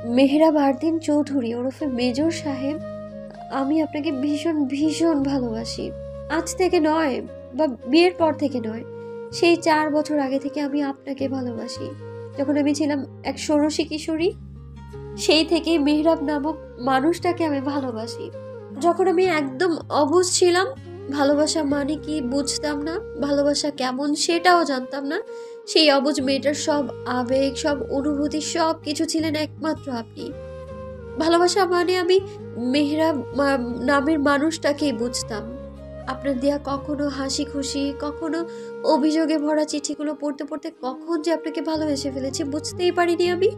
মেহরাব আরদিন চৌধুরী ওরফে মেজর সাহেব, আমি আপনাকে ভীষণ ভীষণ ভালোবাসি। আজ থেকে নয়, বা বিয়ের পর থেকে নয়, সেই 4 বছর আগে থেকে আমি আপনাকে ভালোবাসি। যখন আমি ছিলাম এক ষোড়শী কিশোরী, সেই থেকেই মেহরাব নামক মানুষটাকে আমি ভালোবাসি। যখন আমি একদম অবুঝ ছিলাম, ভালোবাসা মানে কি বুঝতাম না, ভালোবাসা কেমন সেটাও জানতাম না, সেই অবুঝ মেয়েটার সব আবেগ, সব অনুভূতি, সব কিছু ছিলেন একমাত্র আপনি। ভালোবাসা মানে আমি মেহরাব নামের মানুষটাকেই বুঝতাম। আপনার দেয়া কখনো হাসি খুশি, কখনো অভিযোগে ভরা চিঠিগুলো পড়তে পড়তে কখন যে আপনাকে ভালোবেসে ফেলেছি বুঝতেই পারিনি আমি।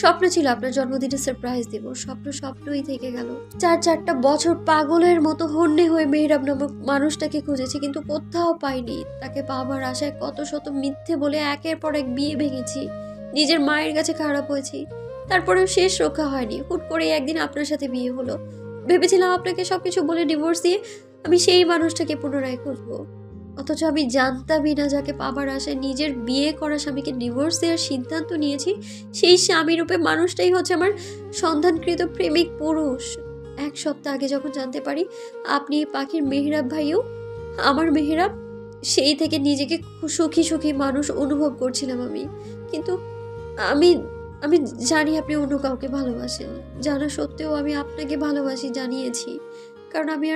স্বপ্ন ছিল আপনার জন্মদিনে সারপ্রাইজ দেব, স্বপ্ন স্বপ্নই থেকে গেল। 4টা বছর পাগলের মতো হন্যে হয়ে মেহরাব নামক মানুষটাকে খুঁজেছি, কিন্তু কোথাও পাইনি। তাকে পাওয়ার আশায় কত শত মিথ্যে বলে একের পর এক বিয়ে ভেঙেছি, নিজের মায়ের কাছে খারাপ হয়েছি, তারপরেও শেষ রক্ষা হয়নি। হুট করে একদিন আপনার সাথে বিয়ে হলো। ভেবেছিলাম আপনাকে সবকিছু বলে ডিভোর্স দিয়ে আমি সেই মানুষটাকে পুনরায় খুঁজবো, অথচ আমি জানতামই না যাকে পাবার আশায় নিজের বিয়ে করা স্বামীকে ডিভোর্স দেওয়ার সিদ্ধান্ত নিয়েছি, সেই স্বামী রূপে মানুষটাই হচ্ছে আমার সন্ধানকৃত প্রেমিক পুরুষ। 1 সপ্তাহ আগে যখন জানতে পারি আপনি পাখির মেহরাব ভাইও আমার মেহরাব, সেই থেকে নিজেকে সুখী সুখী মানুষ অনুভব করছিলাম আমি। কিন্তু আমি আমি জানি আপনি অন্য কাউকে ভালোবাসেন, জানা সত্ত্বেও আমি আপনাকে ভালোবাসি জানিয়েছি, কারণ আমি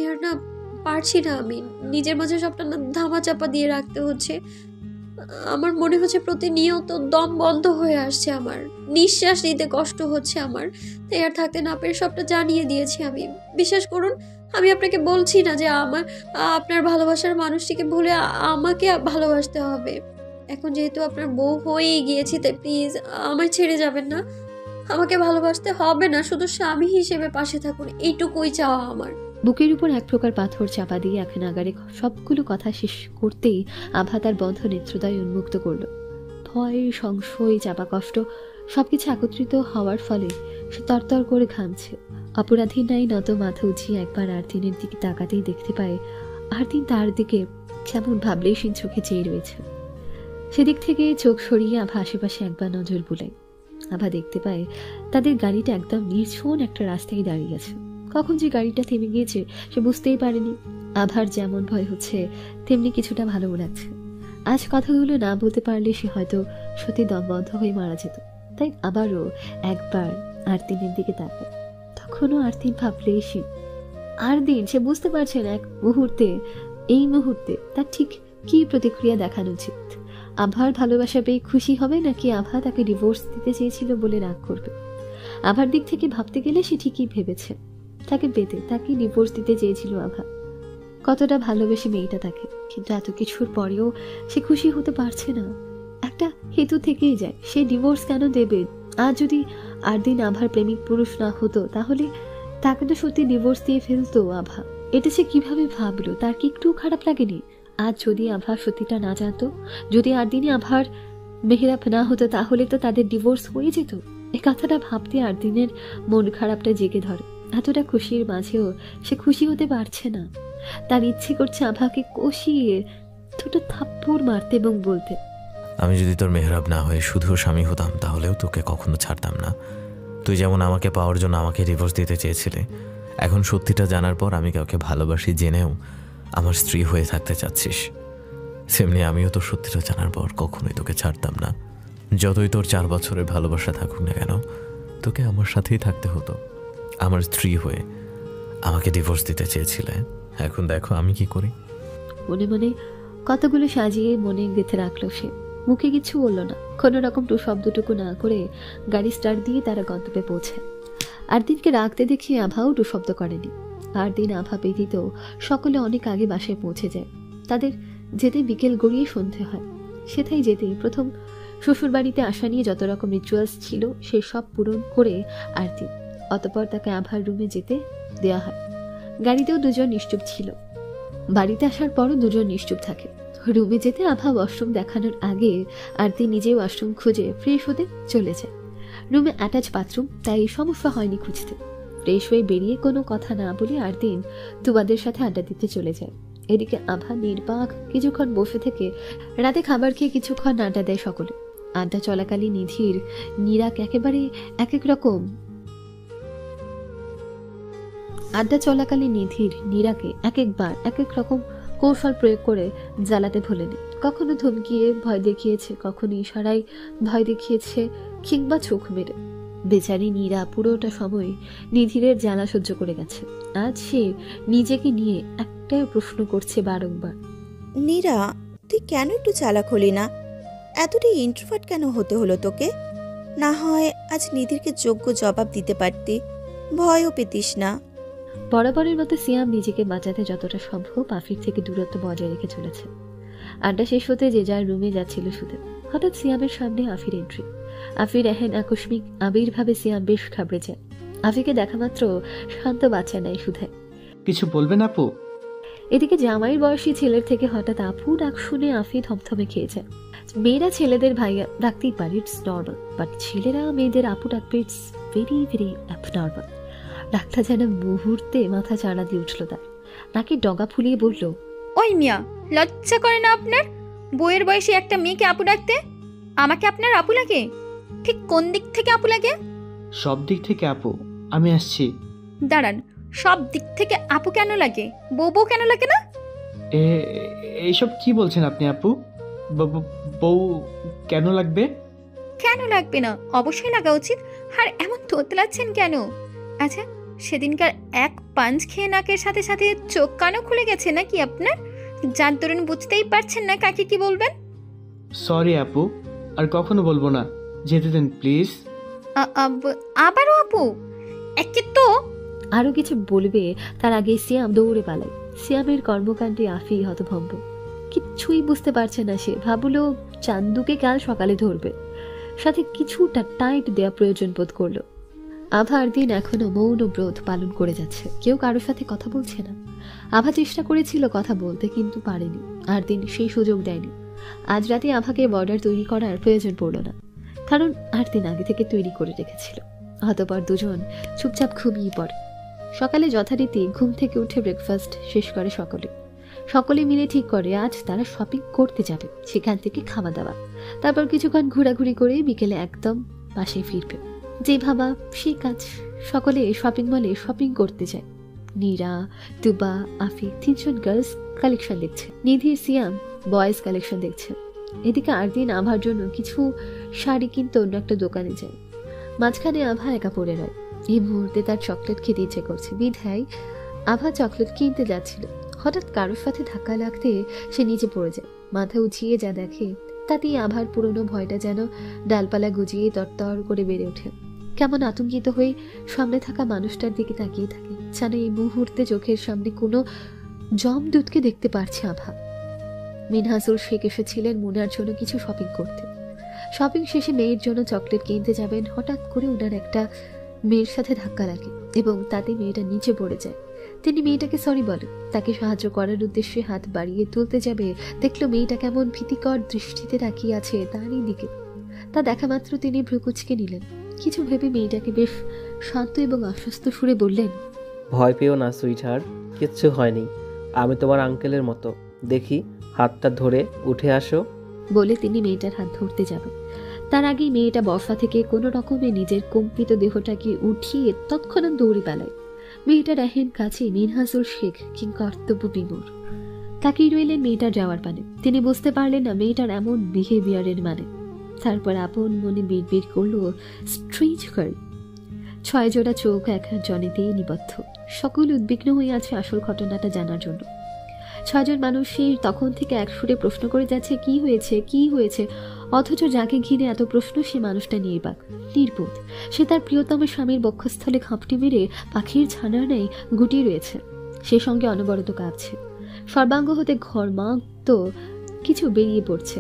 আর না পারছি না। আমি নিজের মাঝে সবটা না ধামাচাপা দিয়ে রাখতে হচ্ছে। আমার মনে হচ্ছে প্রতিনিয়ত দম বন্ধ হয়ে আসছে, আমার নিঃশ্বাস নিতে কষ্ট হচ্ছে আমার। তাই আর থাকতে না পেরে সবটা জানিয়ে দিয়েছি আমি। বিশ্বাস করুন, আমি আপনাকে বলছি না যে আপনার ভালোবাসার মানুষটিকে ভুলে আমাকে ভালোবাসতে হবে। এখন যেহেতু আপনার বউ হয়েই গিয়েছি, তাই প্লিজ আমায় ছেড়ে যাবেন না। আমাকে ভালোবাসতে হবে না, শুধু স্বামী হিসেবে পাশে থাকুন, এইটুকুই চাওয়া আমার। বুকের উপর এক প্রকার পাথর চাপা দিয়ে এক নাগারে সবগুলো কথা শেষ করতেই আভা তার বন্ধ নেত্রদায় উন্মুক্ত করল। ভয়, সংশয়, চাপা কষ্ট সবকিছু একত্রিত হওয়ার ফলে সে তরতর করে ঘামছে। অপরাধীর নাই নত মাথা উঁচিয়ে একবার আরদিনের দিকে তাকাতেই দেখতে পায় আরদিন তার দিকে কেমন ভাবলেশীন চোখে চেয়ে রয়েছে। সেদিক থেকে চোখ সরিয়ে আভা আশেপাশে একবার নজর বুলায়। আভা দেখতে পায় তাদের গাড়িটা একদম নির্জন একটা রাস্তায় দাঁড়িয়ে আছে। কখন যে গাড়িটা থেমে গিয়েছে সে বুঝতেই পারেনি। আভার যেমন ভয় হচ্ছে তেমনি কিছুটা ভালোও লাগছে। আজ কথাগুলো না বলতে পারলে সে হয়তো সত্যি দম বন্ধ হয়ে মারা যেত। তাই আবারও একবার আরতিনের দিকে তাকায়। তখনও আরতিন ভাবলে আরদিন সে বুঝতে পারছে না এই মুহূর্তে তার ঠিক কি প্রতিক্রিয়া দেখানো উচিত। আভার ভালোবাসা পেয়ে খুশি হবে, নাকি আভা তাকে ডিভোর্স দিতে চেয়েছিল বলে রাগ করবে? আভার দিক থেকে ভাবতে গেলে সে ঠিকই ভেবেছে, তাকে পেতে তাকে ডিভোর্স দিতে চেয়েছিল আভা। কতটা ভালোবেসে মেয়েটা তাকে, কিন্তু এত কিছুর পরেও সে খুশি হতে পারছে না। একটা হেতু থেকেই যায়, সে ডিভোর্স কেন দেবে? আজ যদি আরদিন আভার প্রেমিক পুরুষ না হতো তাহলে তাকে তো সত্যি ডিভোর্স দিয়ে ফেলতো আভা। এটা সে কিভাবে ভাবলো? তার কি একটু খারাপ লাগেনি? আজ যদি আভা সত্যিটা না জানতো, যদি আরদিনে আভার মেহরাব না হতো, তাহলে তো তাদের ডিভোর্স হয়ে যেত। এই কথাটা ভাবতে আরদিনের মন খারাপটা জেগে ধরে। এতটা খুশির মাঝেও সে খুশি হতে পারছে না। তার ইচ্ছে করছে আভাকে কষিয়ে দুটো থাপ্পড় মারতে এবং বলতে, আমি যদি তোর মেহরাব না হয়ে শুধু স্বামী হতাম তাহলেও তোকে কখনো ছাড়তাম না। তুই যেমন আমাকে পাওয়ার জন্য আমাকে ডিভোর্স দিতে চেয়েছিলে, এখন সত্যিটা জানার পর আমি কাউকে ভালোবাসি জেনেও আমার স্ত্রী হয়ে থাকতে চাচ্ছিস, সেমনি আমিও তোর সত্যিটা জানার পর কখনোই তোকে ছাড়তাম না। যতই তোর 4 বছরের ভালোবাসা থাকুক না কেন, তোকে আমার সাথেই থাকতে হতো। আমার স্ত্রী হয়ে আমাকে ডিভোর্স দিতে চেয়েছিলে, এখন দেখো আমি কি করি। মনে মনে কতগুলো সাজিয়ে মনে গেঁথে রাখলো সে। মুখে কিছু বলল না, কোনো রকম টু শব্দটুকু না করে গাড়ি স্টার্ট দিয়ে তারা গন্তব্যে পৌঁছায়। আরদিনকে রাখতে দেখে আভাও টু শব্দ করেনি। আরদিন আভা ব্যতীত সকলে অনেক আগে বাসায় পৌঁছে যায়। তাদের যেতে বিকেল গড়িয়ে সন্ধে হয়। সেটাই যেতে প্রথম শ্বশুর বাড়িতে আসা নিয়ে যত রকম রিচুয়ালস ছিল সে সব পূরণ করে আরদিন, অতঃপর তাকে আভার রুমে যেতে দেওয়া হয়। গাড়িতেও দুজন নিশ্চুপ ছিল, বাড়িতে আসার পরও দুজন নিশ্চুপ থাকে। রুমে যেতে আভা ওয়াশরুম দেখানোর আগে আরতি নিজে ওয়াশরুম খুঁজে ফ্রেশ হতে চলে যায়। রুমে অ্যাটাচ বাথরুম, তাই সমস্যা হয়নি খুঁজতে। ফ্রেশ হয়ে বেরিয়ে কোনো কথা না বলে আরদিন তুবাদের সাথে আড্ডা দিতে চলে যায়। এদিকে আভা নির্বাক কিছুক্ষণ বসে থেকে রাতে খাবার খেয়ে কিছুক্ষণ আড্ডা দেয় সকলে। আড্ডা চলাকালীন নিধির নীরাকে একেবারে এক এক রকম এক একবার এক এক রকম কৌশল প্রয়োগ করে জ্বালাতে ভোলেনি। কখনো ধমকিয়ে ভয় দেখিয়েছে, কখনো ইশারায় ভয় দেখিয়েছে, কিংবা চোখ মেরে। বেচারি নীরা পুরোটা সময় নিধিরের জ্বালা সহ্য করে গেছে। আজ সে নিজেকে নিয়ে একটাই প্রশ্ন করছে বারংবার, নীরা, তুই কেন একটু চালাক হলি না? এতটাই ইন্ট্রোভার্ট কেন হতে হলো তোকে? না হয় আজ নিধিরকে যোগ্য জবাব দিতে পারতি, ভয়ও পেতিস না। বরাবরের মতো সিয়াম নিজেকে বাঁচাতে যতটা সম্ভব আফির থেকে দূরত্ব বজায় রেখে চলেছে। আড্ডা শেষ হতে যে যার রুমে যাচ্ছিল শুধু। হঠাৎ সিয়ামের সামনে আফির এন্ট্রি। আফির এহেন আকস্মিক আবির্ভাবে সিয়াম বেশ ঘাবড়ে যায়। আফিকে দেখা মাত্র শান্ত বাচ্চা নেয় সুধায়, কিছু বলবেন আপু? এদিকে জামাইয়ের বয়সী ছেলের থেকে হঠাৎ আপু ডাক শুনে আফি থমথমে খেয়ে যায়। মেয়েরা ছেলেদের ভাইয়া ডাকতেই পারে, ইটস নর্মাল, বাট ছেলেরা মেয়েদের আপু ডাকবে, ইটস ভেরি ভেরি অ্যাবনর্মাল। ডাকটা যেন মুহূর্তে মাথা চাড়া দিয়ে উঠল তার। নাকি ডগা ফুলিয়ে বলল, ওই মিয়া, লজ্জা করে না আপনার? বইয়ের বয়সী একটা মেয়েকে আপু ডাকতে? আমাকে আপনার আপু লাগে? ঠিক কোন দিক থেকে আপু লাগে? সব দিক থেকে আপু, আমি আসছি। দাঁড়ান, সব দিক থেকে আপু কেন লাগে? বউ কেন লাগে না? এইসব কি বলছেন আপনি আপু? বউ কেন লাগবে? কেন লাগবে না? অবশ্যই লাগা উচিত। আর এমন তোতলাচ্ছেন কেন? আচ্ছা, সেদিনকার এক পাঞ্চ খেয়ে নাকের সাথে সাথে চোখ কানও খুলে গেছে নাকি আপনার? যার দরুন বুঝতেই পারছেন না কাকে কি বলবেন। সরি আপু, আর কখনো বলবো না, যেতে দেন প্লিজ। আবারও আপু? একে তো। আরো কিছু বলবে তার আগে সিয়াম দৌড়ে পালায়। সিয়ামের কর্মকাণ্ডে আফি হতভম্ব, কিচ্ছুই বুঝতে পারছে না সে। ভাবলো চান্দুকে কাল সকালে ধরবে, সাথে কিছুটা টাইট দেওয়া প্রয়োজন বোধ করলো। আভা আর দিন এখনো মৌন ব্রত পালন করে যাচ্ছে, কেউ কারোর সাথে কথা বলছে না। আভা চেষ্টা করেছিল কথা বলতে, কিন্তু পারেনি। আর দিন সেই সুযোগ দেয়নি। আজ রাতে আভাকে বর্ডার তৈরি করার প্রয়োজন পড়ল না, কারণ আর দিন আগে থেকে তৈরি করে রেখেছিল। অতঃপর দুজন চুপচাপ ঘুমিয়ে পড়ে। সকালে যথারীতি ঘুম থেকে উঠে ব্রেকফাস্ট শেষ করে সকলে মিলে ঠিক করে আজ তারা শপিং করতে যাবে, সেখান থেকে খাওয়া দাওয়া, তারপর কিছুক্ষণ ঘোরাঘুরি করে বিকেলে একদম বাসায় ফিরবে। যে ভাবা সেই কাজ। সকলে শপিং মলে শপিং করতে যায়। নীরা, তুবা, আফি তিনজন গার্লস কালেকশন দেখছে, নিধি সিয়াম বয়েজ কালেকশন দেখছে। এদিকে আর দিন আভার জন্য কিছু শাড়ি কিনতে অন্য একটা দোকানে যায়। মাঝখানে আভা একা পড়ে রয়। এই মুহূর্তে তার চকলেট খেতে ইচ্ছে করছে, বিধায় আভা চকলেট কিনতে যাচ্ছিল। হঠাৎ কারোর সাথে ধাক্কা লাগতে সে নিচে পড়ে যায়। মাথা উঁচিয়ে যা দেখে তাতেই আভার পুরনো ভয়টা যেন ডালপালা গুজিয়ে তরতর করে বেড়ে ওঠে। কেমন আতঙ্কিত হয়ে সামনে থাকা মানুষটার দিকে তাকিয়ে থাকে, যেন এই মুহূর্তে চোখের সামনে কোনো জমদূতকে দেখতে পারছে আভা। মিনহাসুল শেখ এসেছিলেন মুনার জন্য কিছু শপিং করতে। শপিং শেষে মেয়ের জন্য চকলেট কিনতে যাবেন, হঠাৎ করে ওনার একটা মেয়ের সাথে ধাক্কা লাগে এবং তাতে মেয়েটা নিচে পড়ে যায়। তিনি মেয়েটাকে সরি বলেন। তাকে সাহায্য করার উদ্দেশ্যে হাত বাড়িয়ে তুলতে যাবে, দেখলো মেয়েটা কেমন ভীতিকর দৃষ্টিতে তাকিয়ে আছে তারই দিকে। তা দেখা মাত্র তিনি ভ্রুকুচকে নিলেন। কিছু ভেবে মেয়েটাকে বেশ শান্ত এবং আশ্বস্ত সুরে বললেন, ভয় পেও না সুইটহার্ট, কিচ্ছু হয়নি। আমি তোমার আঙ্কেলের মতো, দেখি হাতটা ধরে উঠে আসো। বলে তিনি মেয়েটার হাত ধরতে যাবেন। তার আগেই মেয়েটা বসা থেকে কোনো রকমে নিজের কম্পিত দেহটাকে উঠিয়ে তৎক্ষণাৎ দৌড়ে পালায়। মেয়েটার এহেন কাছে মিনহাসুল শেখ কিংকর্তব্য বিমূঢ় তাকিয়ে রইলেন মেয়েটার যাওয়ার পানে। তিনি বুঝতে পারলেন না মেয়েটার এমন বিহেভিয়ারের মানে। তারপর আপন মনে বিড়বিড় করল, স্ট্রেঞ্জ গার্ল। 6 জোড়া চোখ এক জনেতেই নিবদ্ধ। সকল উদ্বিগ্ন হয়ে আছে আসল ঘটনাটা জানার জন্য। 6 জন মানুষ তখন থেকে এক সুরে প্রশ্ন করে যাচ্ছে, কি হয়েছে, অথচ যাকে ঘিরে এত প্রশ্ন সে মানুষটা নির্বাক, নির্বোধ। সে তার প্রিয়তম স্বামীর বক্ষস্থলে খাপটি মেরে পাখির ছানার ন্যায় গুটিয়ে রয়েছে। সে সঙ্গে অনবরত কাঁপছে। সর্বাঙ্গ হতে ঘর্মাক্ত কিছু বেরিয়ে পড়ছে।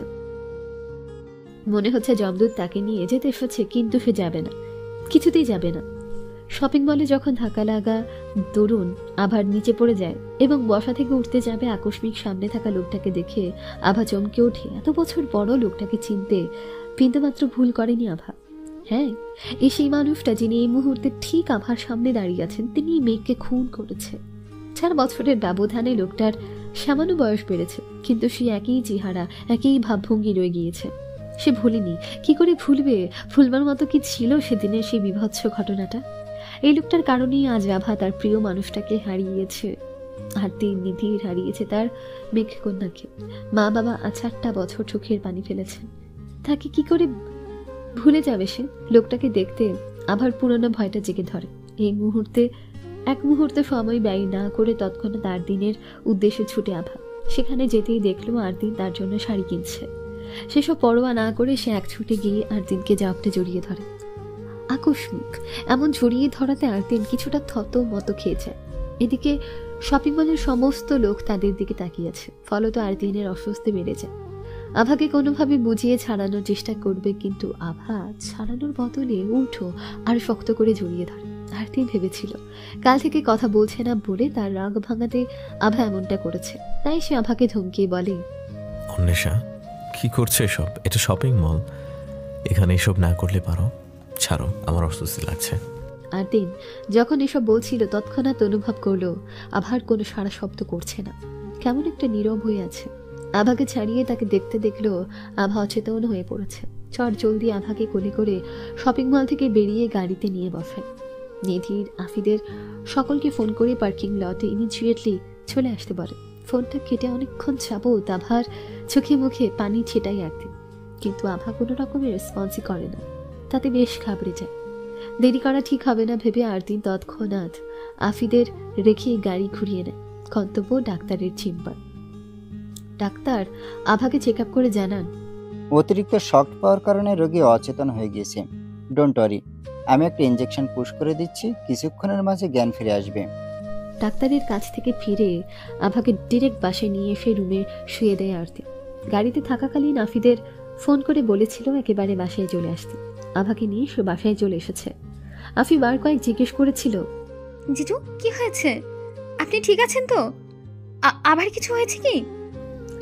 মনে হচ্ছে জমদূত তাকে নিয়ে যেতে এসেছে, কিন্তু সে যাবে না, কিছুতেই যাবে না। শপিং মলে যখন ধাক্কা লাগা দরুন আভার নিচে পড়ে যায় এবং বসা থেকে উঠতে যাবে, আকস্মিক সামনে থাকা লোকটাকে দেখে আভা চমকে ওঠে। এত বছর বড় লোকটাকে চিনতে বিন্দুমাত্র ভুল করেনি আভা। হ্যাঁ, এই সেই মানুষটা যিনি এই মুহূর্তে ঠিক আভার সামনে দাঁড়িয়ে আছেন। তিনি মেয়েকে খুন করেছে। 4 বছরের ব্যবধানে লোকটার সামান্য বয়স বেড়েছে, কিন্তু সে একই চেহারা, একই ভাবভঙ্গি রয়ে গিয়েছে। সে ভুলেনি। কি করে ভুলবে? ভুলবার মতো কি ছিল সেদিনের সেই বীভৎস ঘটনাটা? এই লোকটার কারণেই আজ আভা তার প্রিয় মানুষটাকে হারিয়েছে। আর নিধির হারিয়েছে তার মেঘকন্যাকে। মা বাবা 4টা বছর চোখের পানি ফেলেছেন। তাকে কি করে ভুলে যাবে সে? লোকটাকে দেখতে আবার পুরনো ভয়টা জেগে ধরে। এক মুহূর্তে সময় ব্যয় না করে তৎক্ষণাৎ আরদিনের উদ্দেশ্যে ছুটে আভা। সেখানে যেতেই দেখলো আরদিন তার জন্য শাড়ি কিনছে। সেসব পরোয়া না করে সে এক ছুটে গিয়ে আরদিনকে জাপটে জড়িয়ে ধরে। আকস্মিক এমন জড়িয়ে ধরাতে আরদিন কিছুটা থতমত খেয়ে যায়। এদিকে শপিং মলের সমস্ত লোক তাদের দিকে তাকিয়েছে। ফলত আরদিনের অস্বস্তি বেড়ে যায়। আভাকে কোনোভাবে বুঝিয়ে ছাড়ানোর চেষ্টা করবে, কিন্তু আভা ছাড়ানোর বদলে উল্টো আর শক্ত করে জড়িয়ে ধরে। আরদিন ভেবেছিল কাল থেকে কথা বলছে না বলে তার রাগ ভাঙাতে আভা এমনটা করেছে। তাই সে আভাকে ধমকিয়ে বলে, অন্বেষা, কি করছো এসব? এটা শপিং মল, এখানে এসব না করলে পারো। ছাড়ো, আমার অস্বস্তি লাগছে। আরদিন যখন এসব বলছিল তৎক্ষণাৎ অনুভব করলো আভার কোনো সারা শব্দ করছে না, কেমন একটা নীরব হয়ে আছে। আভাকে ছাড়িয়ে তাকে দেখতে দেখলো আভা অচেতন হয়ে পড়েছে। চট জলদি আভাকে কোলে করে শপিং মল থেকে বেরিয়ে গাড়িতে নিয়ে বসায়। নিধির, আফিদের সকলকে ফোন করে পার্কিং লটে ইমিডিয়েটলি চলে আসতে বলে। ফোনটা কেটে অনেকক্ষণ যাবত আভার চোখে মুখে পানি ছিটাই আরদিন, কিন্তু আভা কোনো রকমের রেসপন্সই করে না। তাতে বেশ ঘাবড়ে যায়। দেরি করা ঠিক হবে না ভেবে আরদিন তৎক্ষণাৎ আফিদের রেখে গাড়ি ঘুরিয়ে নেয় গন্তব্য ডাক্তারের চেম্বার। ডাক্তার আভাকে চেক আপ করে জানান, অতিরিক্ত শক পাওয়ার কারণে রোগী অচেতন হয়ে গিয়েছে। ডোন্ট ওয়ারি, আমি একটা ইনজেকশন পুশ করে দিচ্ছি, কিছুক্ষণের মাঝে জ্ঞান ফিরে আসবে। ডাক্তারের কাছ থেকে ফিরে আভাকে ডিরেক্ট বাসায় নিয়ে এসে রুমে শুয়ে দেয় আরদিন। গাড়িতে থাকাকালীন আফিদের ফোন করে বলেছিল একেবারে বাসায় চলে আসতে। আভাকে নিয়ে সে বাসায় চলে এসেছে। আফি বার কয়েক জিজ্ঞেস করেছিল, জিজু কি হয়েছে? আপনি ঠিক আছেন তো? আবার কিছু হয়েছে কি?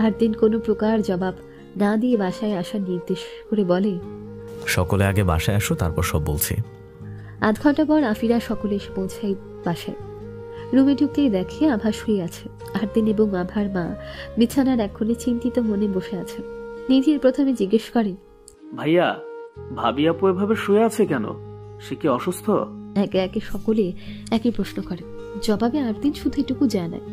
আরদিন কোনো প্রকার জবাব না দিয়ে বাসায় আসার নির্দেশ করে বলে, সকলে আগে বাসায় আসো, তারপর সব বলছি। আধ ঘন্টা পর আফিরা সকলে এসে পৌঁছায় বাসায়। রুমে ঢুকতেই দেখে আভা শুয়ে আছে। আরদিন এবং আভার মা বিছানার এক কোণে চিন্তিত মনে বসে আছে। নিধির প্রথমে জিজ্ঞেস করে, ভাইয়া, ভাবি আপু এভাবে শুয়ে আছে কেন? সে কি অসুস্থ? একে একে সকলে একই প্রশ্ন করে। জবাবে আরদিন শুধু এটুকু জানায়,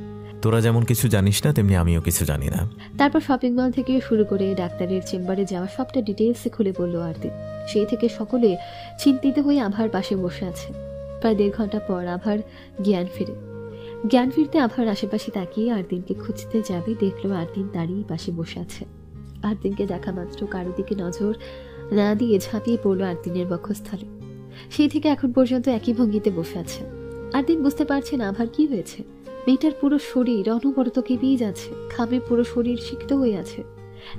তোরা যেমন কিছু জানিস না তেমনি আমিও কিছু জানি না। তারপর শপিং মল থেকে শুরু করে ডাক্তারের চেম্বারে যাওয়া সবটা ডিটেলসে খুলে বলল আরদিন। সেই থেকে সকলে চিন্তিত হয়ে আভার পাশে বসে আছে। প্রায় 1.5 ঘন্টা পর আভার জ্ঞান ফিরে। জ্ঞান ফিরতে আভার আশেপাশে তাকিয়ে আরদিনকে খুঁজতে যাবে, দেখলো আরদিন তারই পাশে বসে আছে। আরদিনকে দেখা মাত্র কারো দিকে নজর না দিয়ে ঝাঁপিয়ে পড়লো আরদিনের বক্ষস্থলে। সেই থেকে এখন পর্যন্ত একই ভঙ্গিতে বসে আছে। আরদিন বুঝতে পারছে না আভার কি হয়েছে। মেয়েটার পুরো শরীর অনবরত কেঁপেই যাচ্ছে, ঘামে পুরো শরীর সিক্ত হয়ে আছে।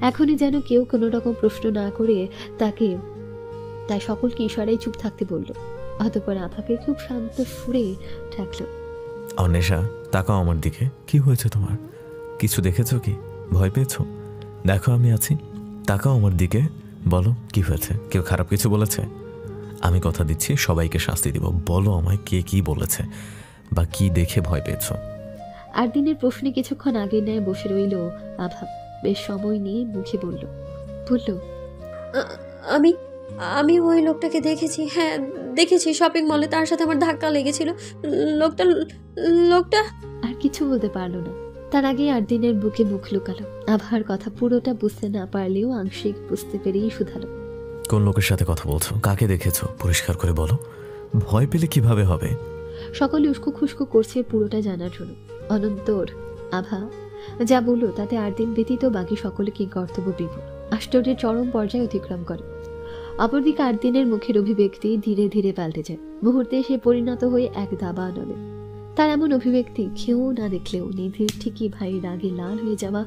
এখনই যেন কেউ কোনো রকম প্রশ্ন না করে তাই সকলকে ইশারায় চুপ থাকতে বলল। অতঃপর আভাকে খুব শান্ত সুরে ডাকলো, অন্বেষা, তাকাও আমার দিকে। কি হয়েছে তোমার? কিছু দেখেছো কি? ভয় পেয়েছো? দেখো আমি আছি, তাকাও আমার দিকে, বলো কি হয়েছে? কেউ খারাপ কিছু বলেছে? আমি কথা দিচ্ছি সবাইকে শাস্তি দিব। বলো আমায় কে কি বলেছে বা কি দেখে ভয় পেয়েছো? আরদিনের প্রশ্নে কিছুক্ষণ আগে নেয় বসে রইল আভা। বেশ সময় নিয়ে মুখে বলল, আমি আমি ওই লোকটাকে দেখেছি। হ্যাঁ দেখেছি, শপিং মলে তার সাথে আমার ধাক্কা লেগেছিল। লোকটা আর কিছু বলতে পারলো না। তার আগে আরদিনের বুকে মুখ লুকালো। আভার কথা পুরোটা বুঝতে না পারলেও আংশিক বুঝতে পেরেই শুধালো, কোন লোকের সাথে কথা বলছো? কাকে দেখেছো? পরিষ্কার করে বলো। ভয় পেলে কিভাবে হবে? সকলে উস্কো খুস্কো করছে পুরোটা জানার জন্য। অনন্তর আভা যা বলল তাতে আরদিন ব্যতীত বাকি সকলে কর্তব্য বিভোর আশ্চর্যের চরম পর্যায়ে অতিক্রম করে। অপরদিকে আরদিনের মুখের অভিব্যক্তি ধীরে ধীরে পাল্টে যায়। মুহূর্তে সে পরিণত হয়ে এক দাবা নলে। তার এমন অভিব্যক্তি কেউ না দেখলেও নিধির ঠিকই ভাই রাগে লাল হয়ে যাওয়া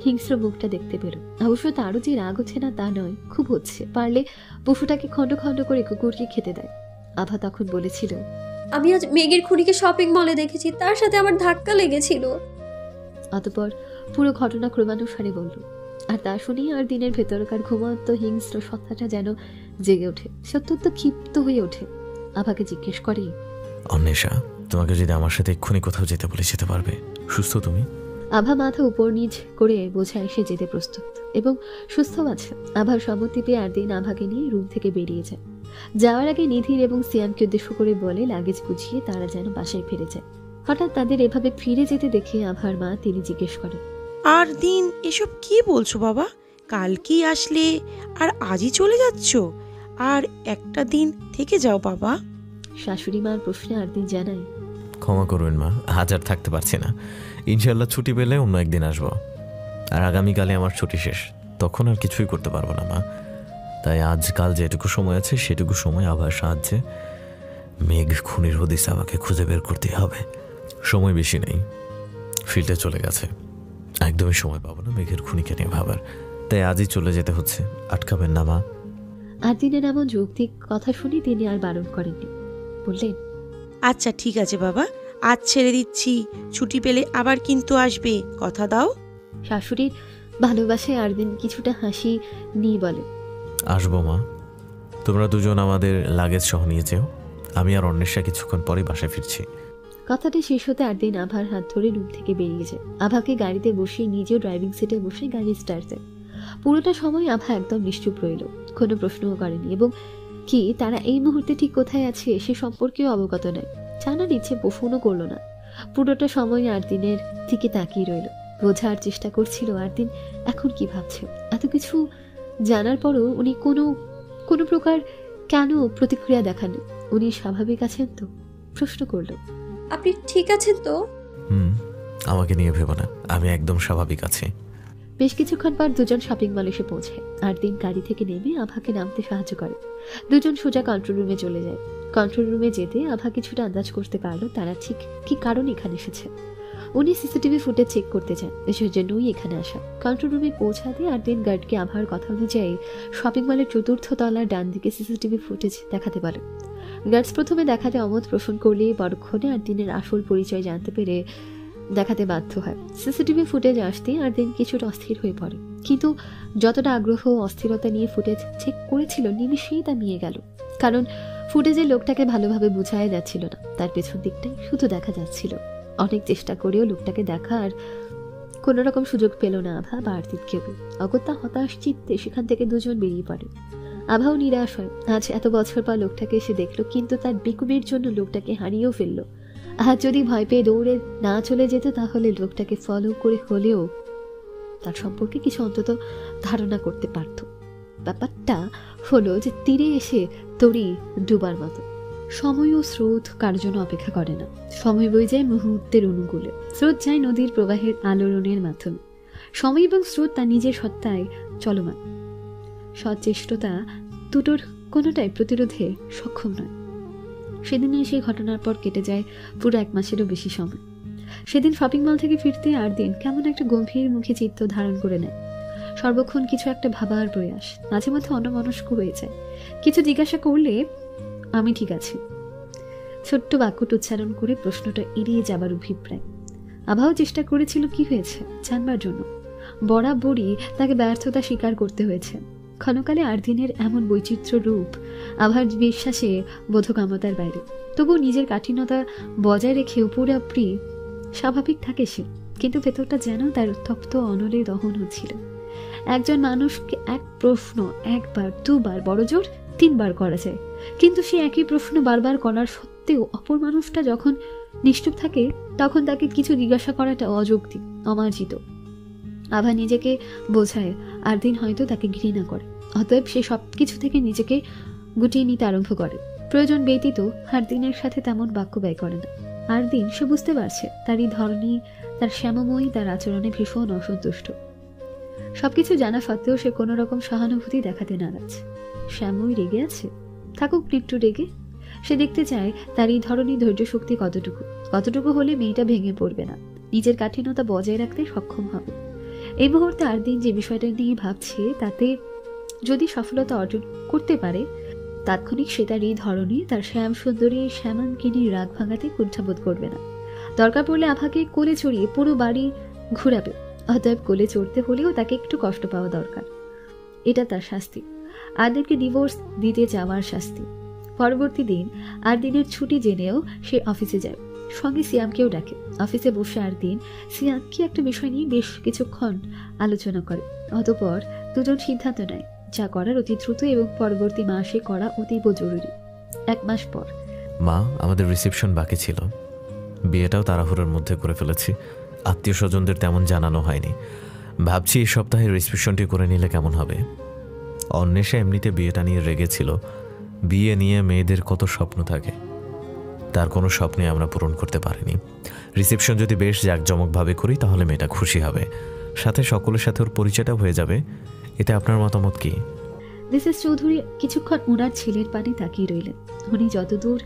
হিংস্র মুখটা দেখতে পেল। অবশ্য তারও যে রাগ হচ্ছে না তা নয়, খুব হচ্ছে। পারলে পশুটাকে খণ্ড খণ্ড করে কুকুরকে খেতে দেয়। আভা তখন বলেছিল, আমি আজ মেঘের খুনিকে শপিং মলে দেখেছি, তার সাথে আমার ধাক্কা লেগেছিল। অতঃপর পুরো ঘটনা ক্রমানুসারে বলল। আর তা শুনেই আর দিনের ভেতরকার ঘুমন্ত হিংস্র সত্তাটা যেন জেগে ওঠে। সে অত্যন্ত ক্ষিপ্ত হয়ে ওঠে। আভাকে জিজ্ঞেস করে, অন্বেষা, তোমাকে যদি আমার সাথে এক্ষুনি কোথাও যেতে বলে যেতে পারবে? সুস্থ তুমি? আভা মাথা উপর নিচ করে বোঝায় সে যেতে প্রস্তুত। এবং সুস্থও আছে। আভার সম্মতি পেয়ে আরদিন আভাকে নিয়ে রুম থেকে বেরিয়ে যায়। যাওয়ার আগে নিধির এবং সিয়ামকে উদ্দেশ্য করে বলে লাগেজ গুছিয়ে তারা যেন বাসায় ফিরে যায়। হঠাৎ তাদের এভাবে ফিরে যেতে দেখে আভার মা তিনি জিজ্ঞেস করেন, আর দিন এসব কি বলছো বাবা? কালকেই আসলে আর আজই চলে যাচ্ছ? আর একটা দিন থেকে যাও বাবা। শাশুড়ি মার প্রশ্নে আরদিন জানায়, ক্ষমা করবেন মা, আজ আর থাকতে পারছি না। ইনশাল্লাহ ছুটি পেলে অন্য একদিন আসবো। আর আগামীকালে আমার ছুটি শেষ, তখন আর কিছুই করতে পারবো না মা। তাই আজকাল যেটুকু সময় আছে সেটুকু সময় আবার সাহায্যে মেঘ খুনির হদিস আমাকে খুঁজে বের করতে হবে। সময় বেশি নেই, ফিল্ডে চলে গেছে, একদমই সময় পাবো না মেঘের খুনিকে নিয়ে ভাবার। তাই আজই চলে যেতে হচ্ছে, আটকাবেন না মা। আরদিনের এমন যৌক্তিক কথা শুনে তিনি আর বারণ করেননি, বললেন, আচ্ছা ঠিক আছে বাবা, আজ ছেড়ে দিচ্ছি, ছুটি পেলে আবার কিন্তু আসবে, কথা দাও। শাশুড়ির ভালোবাসায় আরদিন কিছুটা হাসি নিয়ে বলে, আসবো মা, তোমরা দুজন আমাদের লাগেজ সহ নিয়ে যেও। আমি আর অন্বেষা কিছুক্ষণ পরে বাসায় ফিরছি। কথাটা শেষ হতে আরদিন আভার হাত ধরে রুম থেকে বেরিয়ে যায়। আভাকে গাড়িতে বসিয়ে নিজেও ড্রাইভিং সিটে বসে গাড়ি স্টার্ট দেয়। পুরোটা সময় আভা একদম নিশ্চুপ রইল, কোনো প্রশ্নও করেনি এবং কি তারা এই মুহূর্তে ঠিক কোথায় আছে সে সম্পর্কেও অবগত নয়। জানার ইচ্ছে পোষণও করলো না। পুরোটা সময় আরদিনের দিকে তাকিয়ে রইল, বোঝার চেষ্টা করছিল আরদিন এখন কি ভাবছে। এত কিছু জানার পরও উনি কোনো প্রকার কেন প্রতিক্রিয়া দেখাননি? উনি স্বাভাবিক আছেন তো? প্রশ্ন করলো, আপনি ঠিক আছেন তো? আমাকে নিয়ে ভেবো না, আমি একদম স্বাভাবিক আছি। বেশ কিছুক্ষণ পর দুজন শপিং মল এসে পৌঁছে। আরদিন গাড়ি থেকে নেমে আভাকে নামতে সাহায্য করে। দুজন সোজা কন্ট্রোল রুমে চলে যায়। কন্ট্রোল রুমে যেতে আভা কিছুটা আন্দাজ করতে পারলো তারা ঠিক কি কারণে এখানে এসেছে। উনি সিসিটিভি ফুটেজ চেক করতে চান, এসের জন্যই এখানে আসা। কন্ট্রোল রুমে পৌঁছাতে আরদিন গার্ডকে আভার কথা অনুযায়ী শপিং মলের চতুর্থ তলার ডান দিকে সিসিটিভি ফুটেজ দেখাতে বলে। গার্ডস প্রথমে দেখাতে অমত পোষণ করলে পরক্ষণে আরদিনের আসল পরিচয় জানতে পেরে দেখাতে বাধ্য হয়। সিসিটিভি ফুটেজ আসতে আরদিন কিছুটা অস্থির হয়ে পড়ে, কিন্তু যতটা আগ্রহ অস্থিরতা নিয়ে ফুটেজ চেক করেছিল নিমিষেই তা নিয়ে গেল। কারণ ফুটেজে লোকটাকে ভালোভাবে বোঝাই যাচ্ছিল না, তার পেছন দিকটাই শুধু দেখা যাচ্ছিল। অনেক চেষ্টা করেও লোকটাকে দেখার কোনো রকম সুযোগ পেল না আভা বা আরদিন কেউ। অগত্যা হতাশ চিত্তে সেখান থেকে দুজন বেরিয়ে পড়ে। আভাও নিরাশ হয়, আজ এত বছর পর লোকটাকে এসে দেখলো, কিন্তু তার বেকুবের জন্য লোকটাকে হারিয়েও ফেললো। আজ যদি ভয় পেয়ে দৌড়ে না চলে যেত তাহলে লোকটাকে ফলো করে হলেও তার সম্পর্কে কিছু অন্তত ধারণা করতে পারত। ব্যাপারটা হলো যে তীরে এসে তরি ডুবার মতো। সময় ও স্রোত কার জন্য অপেক্ষা করে না, সময় বয়ে যায় মুহূর্তের অনুকূলে, স্রোত যায় নদীর প্রবাহের আলোড়নের মাধ্যমে। সময় এবং স্রোত তার নিজের সত্তায় চলমান, সচেষ্টতা দুটোর কোনোটাই প্রতিরোধে সক্ষম নয়। সেদিনে সেই ঘটনার পর কেটে যায় পুরো 1 মাসেরও বেশি সময়। সেদিন শপিং মল থেকে ফিরতে আরদিন কেমন একটা গম্ভীর মুখে চিত্ত ধারণ করে নেয়। সর্বক্ষণ কিছু একটা ভাবার প্রয়াস, মাঝে মধ্যে অন্যমনস্ক হয়ে যায়। কিছু জিজ্ঞাসা করলে আমি ঠিক আছি ছোট্ট বাক্যটা উচ্চারণ করে প্রশ্নটা এড়িয়ে যাবার অভিপ্রায়। আভাও চেষ্টা করেছিল কি হয়েছে জানবার জন্য, বরাবরই তাকে ব্যর্থতা স্বীকার করতে হয়েছে। ক্ষণকালে আরদিনের এমন বৈচিত্র্য রূপ আভার বিশ্বাসে বোধগম্যতার বাইরে, তবুও নিজের কাঠিন্যতা বজায় রেখে পুরোপুরি স্বাভাবিক থাকে সে। কিন্তু ভেতরটা যেন তার তপ্ত অনলে দহন হচ্ছিল। একজন মানুষকে এক প্রশ্ন 1 বার 2 বার বড় জোর 3 বার করা যায়, কিন্তু সে একই প্রশ্ন বারবার করার সত্ত্বেও অপর মানুষটা যখন নিশ্চুপ থাকে তখন তাকে কিছু জিজ্ঞাসা করাটা অযৌক্তিক, অমার্জিত। আভা নিজেকে বোঝায় আরদিন হয়তো তাকে ঘৃণা করে, অতএব সে সবকিছু থেকে নিজেকে গুটিয়ে নিতে আরম্ভ করে। প্রয়োজন ব্যতীত আরদিনের সাথে তেমন বাক্য ব্যয় করে না। আরদিন সে বুঝতে পারছে তার এই ধরনই, তার শ্যামময়ী তার আচরণে ভীষণ অসন্তুষ্ট। সবকিছু জানা সত্ত্বেও সে কোনো রকম সহানুভূতি দেখাতে নারাজ। শ্যামই রেগে আছে, থাকুক একটু রেগে। সে দেখতে চায় তার এই ধরনের ধৈর্য শক্তি কতটুকু হলে মেয়েটা ভেঙে পড়বে না, নিজের কাঠিন্যতা বজায় রাখতে সক্ষম হবে। এই মুহূর্তে আরদিন যে বিষয়টা নিয়ে ভাবছে তাতে যদি সফলতা অর্জন করতে পারে তাৎক্ষণিক সে তার এই ধরনের তার শ্যাম সুন্দরী শ্যামাঙ্কিনী রাগ ভাঙাতে কুণ্ঠাবোধ করবে না। দরকার পড়লে আভাকে কোলে চড়িয়ে পুরো বাড়ি ঘুরাবে। অতএব কোলে চড়তে হলেও তাকে একটু কষ্ট পাওয়া দরকার। এটা তার শাস্তি, আরদিনকে ডিভোর্স দিতে যাওয়ার শাস্তি। পরবর্তী দিন আরদিনের ছুটি জেনেও সে অফিসে যায়, সঙ্গে সিয়ামকেও ডাকে। অফিসে বসে আরদিন সিয়াম কি একটা বিষয় নিয়ে বেশ কিছুক্ষণ আলোচনা করে। অতঃপর দুজন সিদ্ধান্ত নেয় যা করার অতি দ্রুত এবং পরবর্তী মাসে করা অতীব জরুরি। 1 মাস পর। মা, আমাদের রিসেপশন বাকি ছিল, বিয়েটাও তাড়াহুড়োর মধ্যে করে ফেলেছি। আত্মীয় স্বজনদের তেমন জানানো হয়নি। ভাবছি এই সপ্তাহে রিসেপশনটি করে নিলে কেমন হবে। অন্বেষা এমনিতে বিয়েটা নিয়ে রেগেছিল। বিয়ে নিয়ে মেয়েদের কত স্বপ্ন থাকে, তার কোনো স্বপ্নে আমরা পূরণ করতে পারিনি। রিসেপশন যদি বেশ জাঁকজমকভাবে করি তাহলে মেয়েটা খুশি হবে, সাথে সকলের সাথে ওর পরিচয়টাও হয়ে যাবে। এতে আপনার মতামত কি? মিসেস চৌধুরী কিছুক্ষণ ওনার ছেলের পানে তাকিয়ে রইলেন। উনি যতদূর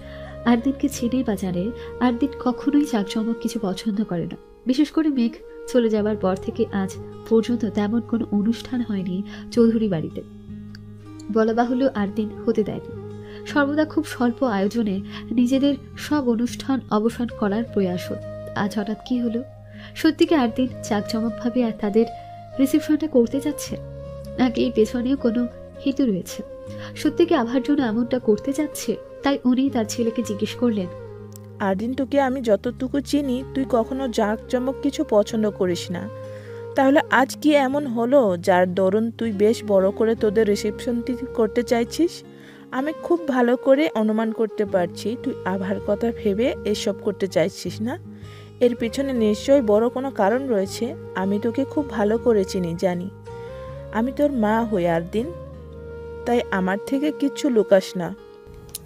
আরদিনকে চেনে বা জানে, আরদিন কখনোই জাঁকজমক কিছু পছন্দ করে না। বিশেষ করে মেঘ চলে যাবার পর থেকে আজ পর্যন্ত তেমন কোনো অনুষ্ঠান হয়নি চৌধুরী বাড়িতে। বলা বাহুল্য আরদিন হতে দেয়নি। সর্বদা খুব স্বল্প আয়োজনে নিজেদের সব অনুষ্ঠান অবসান করার প্রয়াস হল। আজ হঠাৎ কি হলো? সত্যি কি আরদিন জাঁকজমকভাবে আর তাদের রিসেপশনটা করতে যাচ্ছে, নাকি এই পেছনেও কোনো হেতু রয়েছে? সত্যি কি আভার জন্য এমনটা করতে যাচ্ছে? তাই উনি তার ছেলেকে জিজ্ঞেস করলেন, আরদিন, তোকে আমি যতটুকু চিনি তুই কখনো জাঁকজমক কিছু পছন্দ করিস না। তাহলে আজ কি এমন হলো যার দরুন তুই বেশ বড় করে তোদের রিসেপশনটি করতে চাইছিস? আমি খুব ভালো করে অনুমান করতে পারছি তুই আভার কথা ভেবে এসব করতে চাইছিস না। এর পিছনে নিশ্চয়ই বড় কোনো কারণ রয়েছে। আমি তোকে খুব ভালো করে চিনি, জানি। আমি তোর মা হই আরদিন, তাই আমার থেকে কিচ্ছু লুকাস না।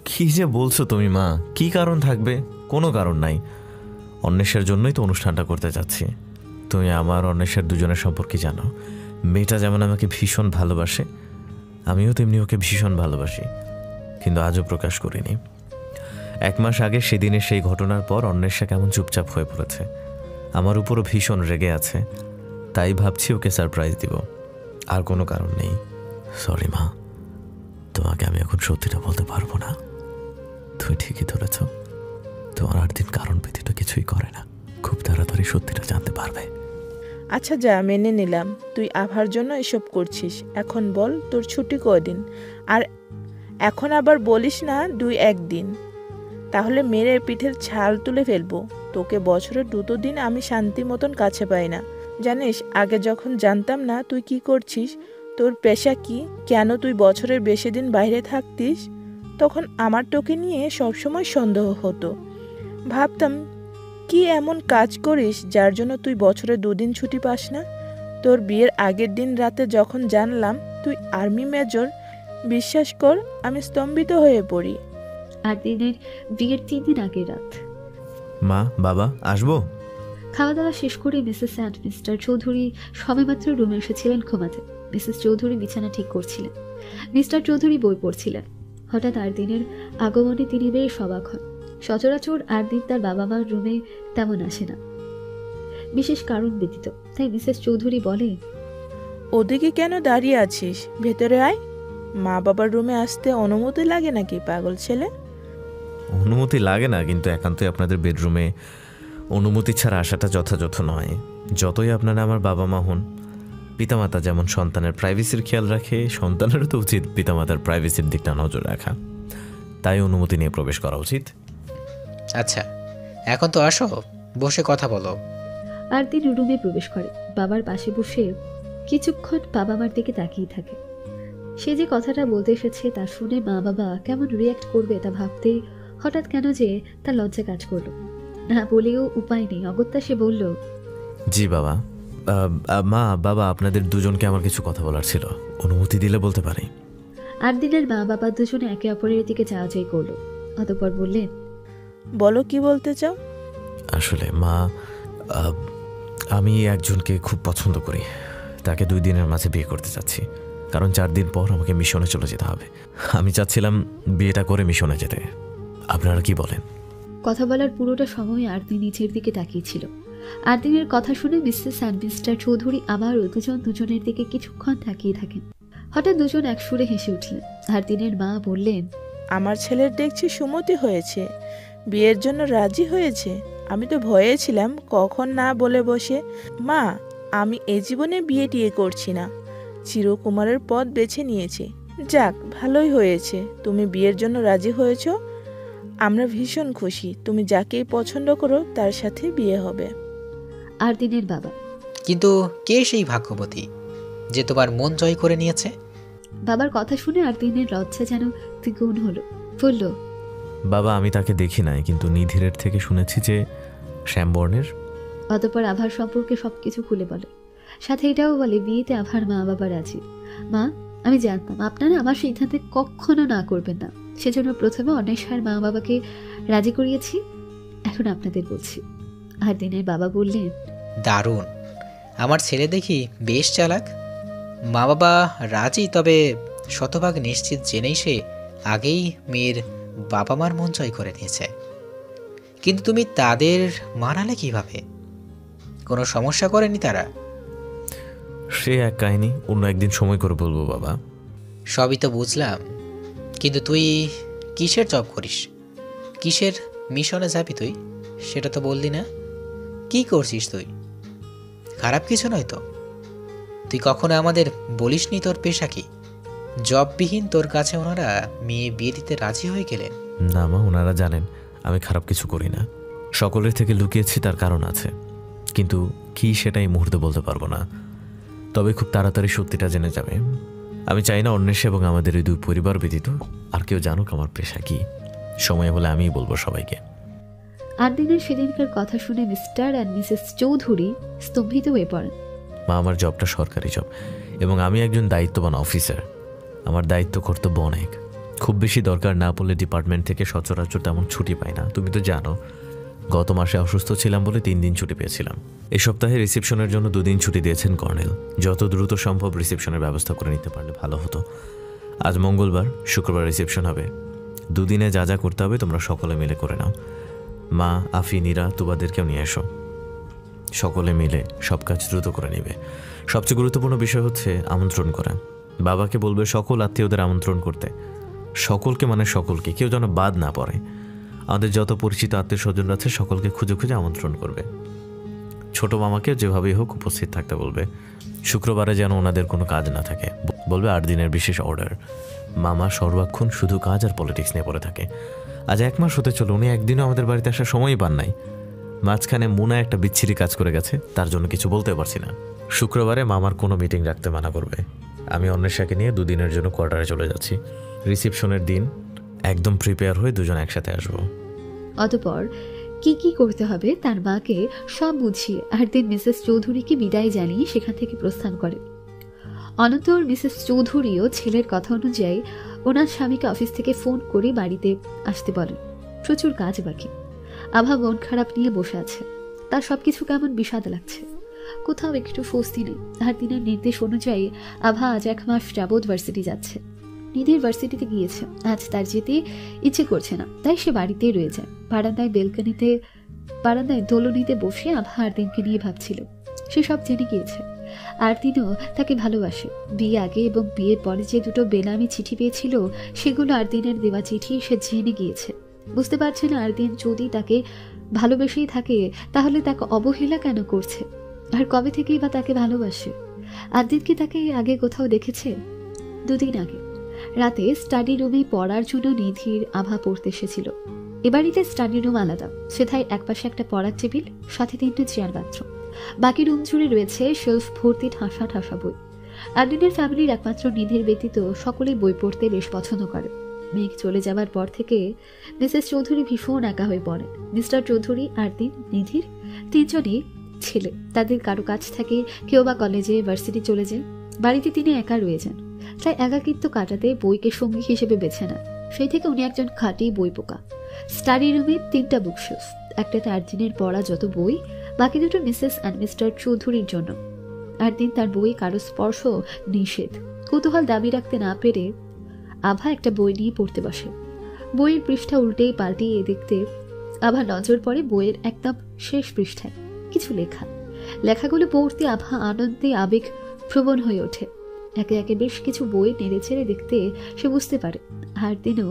কি যে বলছো তুমি মা? কি কারণ থাকবে? কোনো কারণ নাই। অন্বেষার জন্যই তো অনুষ্ঠানটা করতে যাচ্ছি। তুমি আমার অন্বেষার দুজনের সম্পর্কে জানো। মেয়েটা যেমন আমাকে ভীষণ ভালোবাসে, আমিও তেমনি ওকে ভীষণ ভালোবাসি, কিন্তু আজও প্রকাশ করিনি। 1 মাস আগে সেদিনে সেই ঘটনার পর অন্বেষা কেমন চুপচাপ হয়ে পড়েছে। আমার উপরও ভীষণ রেগে আছে, তাই ভাবছি ওকে সারপ্রাইজ দিব। আর কোনো কারণ নেই। সরি মা, তোমাকে আমি এখন সত্যিটা বলতে পারবো না। তুমি ঠিকই ধরেছ, তোমার আরদিন কারণ ব্যতীত কিছুই করে না। খুব তাড়াতাড়ি সত্যিটা জানতে পারবে। আচ্ছা যা, মেনে নিলাম তুই আভার জন্য এসব করছিস। এখন বল তোর ছুটি কদিন? আর এখন আবার বলিস না 2-1 দিন, তাহলে মেরে পিঠের ছাল তুলে ফেলবো। তোকে বছরে 2 দিন আমি শান্তি মতন কাছে পাই না। জানিস, আগে যখন জানতাম না তুই কি করছিস, তোর পেশা কি, কেন তুই বছরের বেশি দিন বাইরে থাকতিস, তখন আমার তোকে নিয়ে সবসময় সন্দেহ হতো। ভাবতাম কি এমন কাজ করিস যার জন্য তুই বছরে 2 দিন ছুটি পাস না। তোর বিয়ের আগের দিন রাতে যখন জানলাম তুই আর্মি মেজর, বিশ্বাস কর আমি স্তম্ভিত হয়ে পড়ি। আরদিনের বিয়ের 3 দিন আগের রাত। মা, বাবা, আসবো? খাওয়া দাওয়া শেষ করে মিসেস অ্যান্ড মিস্টার চৌধুরী সবেমাত্র রুমে এসেছিলেন ঘুমাতে। মিসেস চৌধুরী বিছানা ঠিক করছিলেন, মিস্টার চৌধুরী বই পড়ছিলেন। হঠাৎ আরদিনের আগমনে তিনি বেশ অবাক হন। সচরাচর আরদিন তার বাবা মার রুমে তেমন আসে না, বিশেষ কারণ ব্যতীত। তাই মিসেস চৌধুরী বলে, ওদিকে কেন দাঁড়িয়ে আছিস? ভেতরে আয়। মা বাবার রুমে আসতে অনুমতি লাগে নাকি পাগল ছেলে? অনুমতি লাগে না, কিন্তু একান্তই আপনাদের বেডরুমে অনুমতি ছাড়া আসাটা যথাযথ নয়। যতই আপনারা আমার বাবা মা হন, পিতামাতা যেমন সন্তানের প্রাইভেসির খেয়াল রাখে, সন্তানেরও তো উচিত পিতামাতার প্রাইভেসির দিকটা নজর রাখা। তাই অনুমতি নিয়ে প্রবেশ করা উচিত। আচ্ছা, এখন তো আসো, বসে কথা বলো। আরদিন রুমে প্রবেশ করে। বাবার পাশে বসে কিছুক্ষণ বাবা মার দিকে তাকিয়ে থাকে। সে যে কথাটা বলতে এসেছে তা শুনে মা বাবা কেমন রিয়্যাক্ট করবে তা ভাবতেই হঠাৎ কেন যে তার লজ্জা কাজ করলো। না বলেও উপায় নেই, অগত্যা সে বলল, জি বাবা। মা, বাবা, আপনাদের দুজনকে আমার কিছু কথা বলার ছিল, অনুমতি দিলে বলতে পারি। আরদিনের মা বাবা দুজনে একে অপরের দিকে চাওয়াচাই করলো। অতঃপর বললেন, বলো কি বলতে চাও? আসলে মা, আমি একজনকে খুব পছন্দ করি। তাকে 2 দিনের মাঝে বিয়ে করতে চাচ্ছি, কারণ 4 দিন পর আমাকে মিশনে চলে যেতে হবে। আমি চাচ্ছিলাম বিয়েটা করে মিশনে যেতে। আপনারা কি বলেন? কথা বলার পুরোটা সময় আরদিন নিচের দিকে তাকিয়েছিল। আরদিনের কথা শুনে মিসেস অ্যান্ড মিস্টার চৌধুরী আবারও দুজনের দিকে কিছুক্ষণ তাকিয়ে থাকেন। হঠাৎ দুজন এক সুরে হেসে উঠলেন। আরদিনের মা বললেন, আমার ছেলের দেখছি সুমতি হয়েছে, বিয়ের জন্য রাজি হয়েছে। আমি তো ভয়ে ছিলাম কখন না বলে বসে। মা, আমি এ জীবনে বিয়ে টিয়ে করছি না, চিরকুমারের পথ বেছে নিয়েছি। যাক, ভালোই হয়েছে তুমি বিয়ের জন্য রাজি হয়েছ। আমরা ভীষণ খুশি। তুমি যাকেই পছন্দ করো তার সাথে বিয়ে হবে। আরদিনের বাবা, কিন্তু কে সেই ভাগ্যবতী? যে তোমার মন জয় করে নিয়েছে? বাবার কথা শুনে আরদিনের লজ্জা যেন দ্বিগুণ হলো। বলল, বাবা, আমি তাকে দেখি নাই, কিন্তু নিধিরের থেকে শুনেছি যে শ্যামবর্ণের। অতঃপর আভার সম্পর্কে সবকিছু খুলে বলে। সাথে এটাও বলে বিয়েতে আভার মা বাবা রাজি। মা, আমি জানতাম আপনারা আমার সিদ্ধান্তে কখনো না করবেন না, সেজন্য প্রথমে অন্বেষার মা বাবাকে রাজি করিয়েছি। এখন আপনাদের বলছি। আরদিনের বাবা বললেন, দারুণ, আমার ছেলে দেখি বেশ চালাক। মা বাবা রাজি, তবে শতভাগ নিশ্চিত জেনেই সে আগেই মেয়ের বাবা মার মন জয় করে নিয়েছে। কিন্তু তুমি তাদের মানালে কিভাবে? কোনো সমস্যা করেনি তারা? সে এক কাহিনী, অন্য একদিন সময় করে বলবো বাবা। সবই তো বুঝলাম, কিন্তু তুই কিসের জব করিস, কিসের মিশনে যাবি তুই, সেটা তো বললি না। কি করছিস তুই? খারাপ কিছু নয় তো? তুই কখনো আমাদের বলিসনি তোর পেশা কি? জববিহীন তোর কাছে ওনারা মেয়ে বিয়ে দিতে রাজি হয়ে গেলেন। না মা, ওনারা জানেন আমি খারাপ কিছু করি না। সকলের থেকে লুকিয়েছি, তার কারণ আছে, কিন্তু কি সেটা এই মুহূর্তে বলতে পারবো না। তবে খুব তাড়াতাড়ি সত্যিটা জেনে যাবে। আমি চাই না অন্বেষা এবং আমাদের এই দুই পরিবার ব্যতীত আর কেউ জানুক আমার পেশা কি। সময় হলে আমিই বলবো সবাইকে। আরদিনের সেদিনকার কথা শুনে মিস্টার অ্যান্ড মিসেস চৌধুরী স্তম্ভিত হয়ে পড়েন। মা, আমার জবটা সরকারি জব এবং আমি একজন দায়িত্ববান অফিসার। আমার দায়িত্ব কর্তব্য অনেক। খুব বেশি দরকার না পড়লে ডিপার্টমেন্ট থেকে সচরাচর তেমন ছুটি পাই না। তুমি তো জানো, গত মাসে অসুস্থ ছিলাম বলে 3 দিন ছুটি পেয়েছিলাম। এই সপ্তাহে রিসেপশনের জন্য 2 দিন ছুটি দিয়েছেন কর্নেল। যত দ্রুত সম্ভব রিসেপশনের ব্যবস্থা করে নিতে পারলে ভালো হতো। আজ মঙ্গলবার, শুক্রবার রিসেপশন হবে। 2 দিনে যা যা করতে হবে তোমরা সকলে মিলে করে নাও। মা, আফি, নীরা, তুবাদেরকেও নিয়ে এসো। সকলে মিলে সব কাজ দ্রুত করে নেবে। সবচেয়ে গুরুত্বপূর্ণ বিষয় হচ্ছে আমন্ত্রণ করা। বাবাকে বলবে সকল আত্মীয়দের আমন্ত্রণ করতে। সকলকে মানে সকলকে, কেউ যেন বাদ না পড়ে। আমাদের যত পরিচিত আত্মীয় স্বজন আছে সকলকে খুঁজে খুঁজে আমন্ত্রণ করবে। ছোট মামাকে যেভাবেই হোক উপস্থিত থাকতে বলবে। শুক্রবারে যেন ওনাদের কোনো কাজ না থাকে। বলবে 8 দিনের বিশেষ অর্ডার। মামা সর্বাক্ষণ শুধু কাজ আর পলিটিক্স নিয়ে পড়ে থাকে। আজ 1 মাস হতে চলো, উনি একদিনও আমাদের বাড়িতে আসার সময়ই পান নাই। মাঝখানে মুনা একটা বিচ্ছিরি কাজ করে গেছে, তার জন্য কিছু বলতে পারছি না। শুক্রবারে মামার কোনো মিটিং রাখতে মানা করবে। আমি অন্বেষাকে নিয়ে 2 দিনের জন্য কোয়ার্টারে চলে যাচ্ছি। রিসেপশনের দিন একদম প্রিপেয়ার হয়ে দুজন একসাথে আসবো। অতঃপর কি কি করতে হবে তার মাকে সব বুঝিয়ে আরদিন মিসেস চৌধুরীকে বিদায় জানিয়ে সেখান থেকে প্রস্থান করে। অনন্তর মিসেস চৌধুরীও ছেলের কথা অনুযায়ী ওনার স্বামীকে অফিস থেকে ফোন করে বাড়িতে আসতে বলেন। প্রচুর কাজ বাকি। আভা মন খারাপ নিয়ে বসে আছে। তার সবকিছু কেমন বিষাদ লাগছে, কোথাও একটু স্বস্তি নেই। আরদিনের নির্দেশ অনুযায়ী আভা আজ 1 মাস যাবৎ ভার্সিটি যাচ্ছে। নিধির ভার্সিটিতে গিয়েছে, আজ তার যেতে ইচ্ছে করছে না, তাই সে বাড়িতেই রয়ে যায়। বারান্দায় দোলনিতে বসে আভা আরদিনকে নিয়ে ভাবছিল। সে সব জেনে গিয়েছে। আরদিনও তাকে ভালোবাসে। বিয়ে আগে এবং বিয়ের পরে যে 2টো বেনামি চিঠি পেয়েছিল সেগুলো আরদিনের দেওয়া চিঠি সে জেনে গিয়েছে। বুঝতে পারছে না আরদিন যদি তাকে ভালোবেসেই থাকে তাহলে তাকে অবহেলা কেন করছে, আর কবে থেকেই বা তাকে ভালোবাসে। আরদিন কি তাকে আগে কোথাও দেখেছে? 2 দিন আগে রাতে স্টাডি রুমে পড়ার জন্য নিধির আভা পড়তে এসেছিল। এ বাড়িতে স্টাডি রুম আলাদা, সেথায় একপাশে একটা পড়ার টেবিল, সাথে 3টে চেয়ার মাত্র। বাকি রুম জুড়ে রয়েছে শেলফ ভর্তি ঠাসা ঠাসা বই। আরদিনের ফ্যামিলির একমাত্র নিধির ব্যতীত সকলেই বই পড়তে বেশ পছন্দ করে। মেঘ চলে যাবার পর থেকে মিসেস চৌধুরী ভীষণ একা হয়ে পড়েন। মিস্টার চৌধুরী, আরদিন, নিধির 3 জনই ছেলে। তাদের কারো কাজ থাকে, কেউ বা কলেজে ভার্সিটি চলে যায়। বাড়িতে তিনি একা রয়ে যান। তাই একাকিত্ব কাটাতে বইকে সঙ্গী হিসেবে বেছে নেন। সেই থেকে উনি একজন খাঁটি বই পোকা। স্টাডি রুমে 3টা বুকশেলফ, একটাতে আরদিনের পড়া যত বই, বাকি 2টো মিসেস অ্যান্ড মিস্টার চৌধুরীর জন্য। আরদিন তার বই কারো স্পর্শ নিষেধ। কৌতূহল দাবি রাখতে না পেরে আভা একটা বই নিয়ে পড়তে বসে। বইয়ের পৃষ্ঠা উল্টেই পাল্টিয়ে দেখতে আভা নজর পড়ে বইয়ের একদম শেষ পৃষ্ঠায় কিছু লেখা। লেখাগুলো পড়তে আভা আনন্দে আবেগ প্রবণ হয়ে ওঠে। একে একে বেশ কিছু বই নেড়ে ছেড়ে দেখতে সে বুঝতে পারে আরদিনও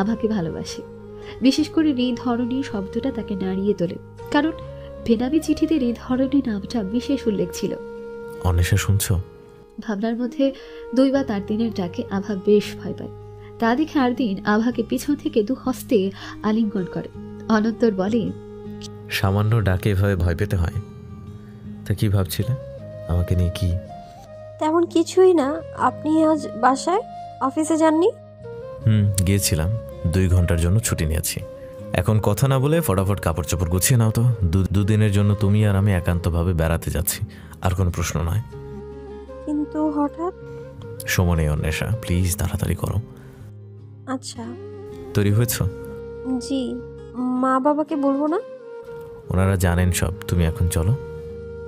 আভাকে ভালোবাসে। বিশেষ করে হৃদহরণী শব্দটা তাকে নাড়িয়ে তোলে, কারণ বেনামি চিঠিতে হৃদহরণী নামটা বিশেষ উল্লেখ ছিল। অন্বেষা, শুনছো? ভাবনার মধ্যে 2 বার আরদিনের ডাকে আভা বেশ ভয় পায়। তা দেখে আরদিন আভাকে পিছন থেকে 2 হস্তে আলিঙ্গন করে। অনন্তর বলে, সামান্য ডাকে এভাবে ভয় পেতে হয়? তা কি ভাবছিলে আমাকে নিয়ে? কি তেমন কিছুই না। আপনি আজ বাসায় অফিসে যাননি? গিয়েছিলাম, 2 ঘন্টার জন্য ছুটি নিয়েছি। এখন কথা না বলে ফটাফট কাপড় চোপড় গুছিয়ে নাও তো। দুদিনের জন্য তুমি আর আমি একান্তভাবে বেড়াতে যাচ্ছি, আর কোনো প্রশ্ন নয়। কিন্তু হঠাৎ? সময় নেই অন্বেষা, প্লিজ তাড়াতাড়ি করো। আচ্ছা। তৈরি হয়েছ? জি। মা বাবাকে বলবো না? ওনারা জানেন সব, তুমি এখন চলো।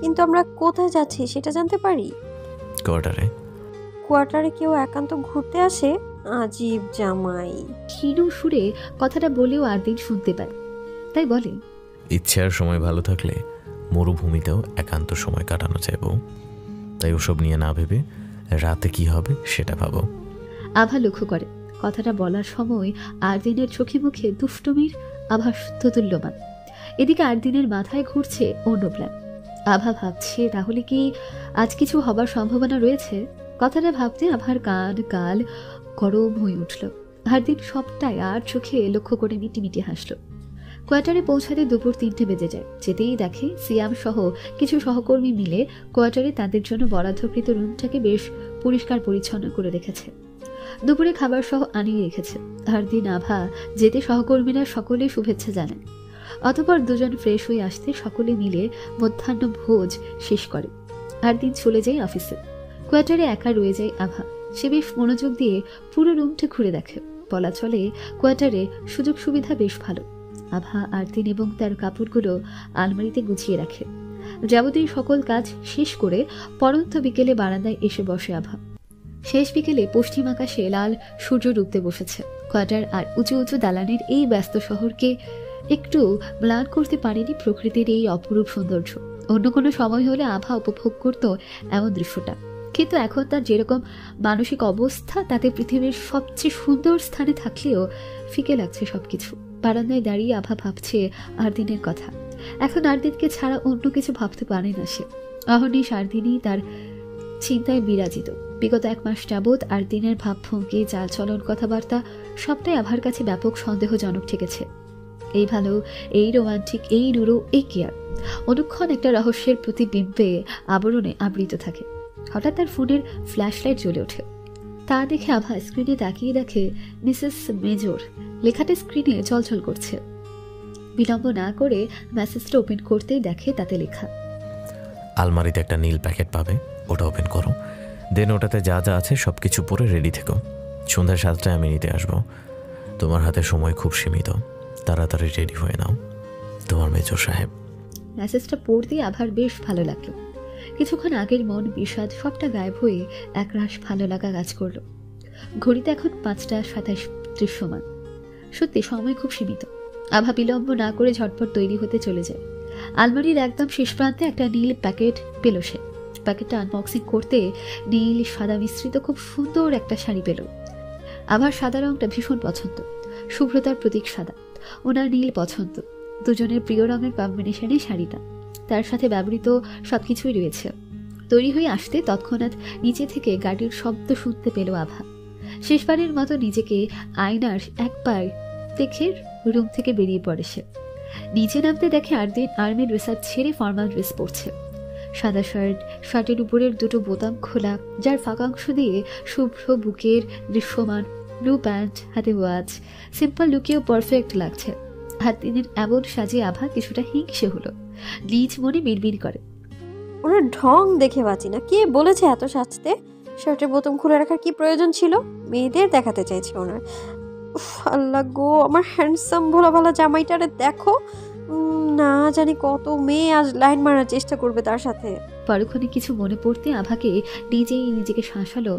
কিন্তু আমরা কোথায় যাচ্ছি সেটা জানতে পারি? কোয়ার্টারে। কোয়ার্টারে কেউ একান্ত ঘুরতে আসে? আজীব জামাই। ক্ষীণ সুরে কথাটা বলেও আরদিন শুনতে পায়, তাই বলে, ইচ্ছে আর সময় ভালো থাকলে মরুভূমিতেও একান্ত সময় কাটানো যায় বউ। তাই ওসব নিয়ে না ভেবে রাতে কি হবে সেটা ভাবো। আভা লক্ষ্য করে কথাটা বলার সময় আরদিনের চোখে মুখে দুষ্টমির আভাস তুল্যমান। এদিকে আরদিনের মাথায় ঘুরছে অন্য প্ল্যান। আভা ভাবছে তাহলে কি আজ কিছু হবার সম্ভাবনা রয়েছে। কথাটা ভাবতে আভার কান গাল গরম হয়ে উঠল। আরদিন সবটাই আর চোখে লক্ষ্য করে মিটিমিটি হাসল। কোয়ার্টারে পৌঁছাতে দুপুর 3টে বেজে যায়। যেতেই দেখে সিয়াম সহ কিছু সহকর্মী মিলে কোয়ার্টারে তাদের জন্য বরাদ্দকৃত রুমটাকে বেশ পরিষ্কার পরিচ্ছন্ন করে রেখেছে। দুপুরে খাবার সহ আনিয়ে রেখেছে। আরদিন আভা যেতে সহকর্মীরা সকলে শুভেচ্ছা জানায়। অতঃপর দুজন ফ্রেশ হয়ে আসতে সকলে মিলে মধ্যাহ্ন ভোজ শেষ করে। আরদিন চলে যায় অফিসে। কোয়ার্টারে একা রয়ে যায় আভা। সে বেশ মনোযোগ দিয়ে পুরো রুমটা ঘুরে দেখে। বলা চলে কোয়ার্টারে সুযোগ সুবিধা বেশ ভালো। আভা আরদিন এবং তার কাপড়গুলো আলমারিতে গুছিয়ে রাখে। যাবতীয় সকল কাজ শেষ করে পরন্ত বিকেলে বারান্দায় এসে বসে আভা। শেষ বিকেলে পশ্চিম আকাশে লাল সূর্য ডুবতে বসেছে। কোয়ার্টার আর উঁচু উঁচু দালানের এই ব্যস্ত শহরকে একটু ম্লান করতে পারেনি প্রকৃতির এই অপরূপ সৌন্দর্য। অন্য কোনো সময় হলে আভা উপভোগ করত এমন দৃশ্যটা, কিন্তু এখন তার যেরকম মানসিক অবস্থা তাতে পৃথিবীর সবচেয়ে সুন্দর স্থানে থাকলেও ফিকে লাগছে সবকিছু। বারান্দায় দাঁড়িয়ে আভা ভাবছে আরদিনের কথা। এখন আরদিনকে ছাড়া অন্য কিছু ভাবতে পারে না সে। অহর্নিশ আরদিনই তার চিন্তায় বিরাজিত। বিগত 1 মাস যাবৎ আরদিনের ভাবভঙ্গি, চালচলন, কথাবার্তা সবটাই আভার কাছে ব্যাপক সন্দেহজনক ঠেকেছে। এই ভালো, এই রোমান্টিক, এই রুড়ো, এই কেয়ার অনুক্ষণ একটা রহস্যের প্রতিবিম্বে আবরণে আবৃত থাকে। হঠাৎ তার ফোনের ফ্ল্যাশ লাইট জ্বলে ওঠে। তা দেখে আভা স্ক্রিনে তাকিয়ে দেখে মিসেস মেজর লেখাটা স্ক্রিনে ঝলঝল করছে। বিলম্ব না করে মেসেজটা ওপেন করতেই দেখে তাতে লেখা, আলমারিতে একটা নীল প্যাকেট পাবে, ওটা ওপেন করো। দেন ওটাতে যা যা আছে সব কিছু পরে রেডি থেকো। সন্ধ্যা 7টায় আমি নিতে আসবো। তোমার হাতে সময় খুব সীমিত, তাড়াতাড়ি রেডি হয়ে নাও। তোমার মেজর সাহেব। মেসেজটা পড়তেই আভার বেশ ভালো লাগলো। কিছুক্ষণ আগের মন বিষাদ সবটা গায়েব হয়ে একরাশ ভালো লাগা কাজ করলো। ঘড়িতে এখন 5:27 সমান। সত্যি সময় খুব সীমিত। আভা বিলম্ব না করে ঝটপট তৈরি হতে চলে যায়। আলমারির একদম শেষ প্রান্তে একটা নীল প্যাকেট পেল সে। প্যাকেটটা আনবক্সিং করতে নীল সাদা মিশ্রিত খুব সুন্দর একটা শাড়ি পেল। আভার সাদা রংটা ভীষণ পছন্দ। শুভ্রতার প্রতীক সাদা, ওনার নীল পছন্দ। দুজনের প্রিয় রঙের কম্বিনেশনে শাড়িটা, তার সাথে ব্যবহৃত সবকিছুই রয়েছে। তৈরি হয়ে আসতে তৎক্ষণাৎ নিচে থেকে গাড়ির শব্দ শুনতে পেল আভা। শেষবারের মতো নিজেকে আয়নার একবার দেখে রুম থেকে বেরিয়ে পড়ে সে। নিচে নামতে দেখে আরদিন আর্মি ড্রেসার ছেড়ে ফর্মাল ড্রেস পরছে। সাদা শার্ট, শার্টের উপরের দুটো বোতাম খোলা, যার ফাঁকাংশ দিয়ে শুভ্র বুকের দৃশ্যমান, ব্লু প্যান্ট, হাতে ওয়াচ। সিম্পল লুকেও পারফেক্ট লাগছে। আরদিনের এমন সাজে আভা কিছুটা হিংসে হলো। নিজ মনে বিড়বিড় করে, ওনার ঢং দেখে বাঁচি না। কে বলেছে এত সাজতে? শার্টের বোতাম খুলে রাখার কি প্রয়োজন ছিল? মেয়েদের দেখাতে চাইছে ওনার। আল্লাহ গো, আমার হ্যান্ডসাম ভোলা ভালা জামাইটারে দেখো। না জানি কত মেয়ে আজ লাইন মারার চেষ্টা করবে তার সাথে। পরক্ষণে কিছু মনে পড়তে আভাকে নিজেকে শাসালো,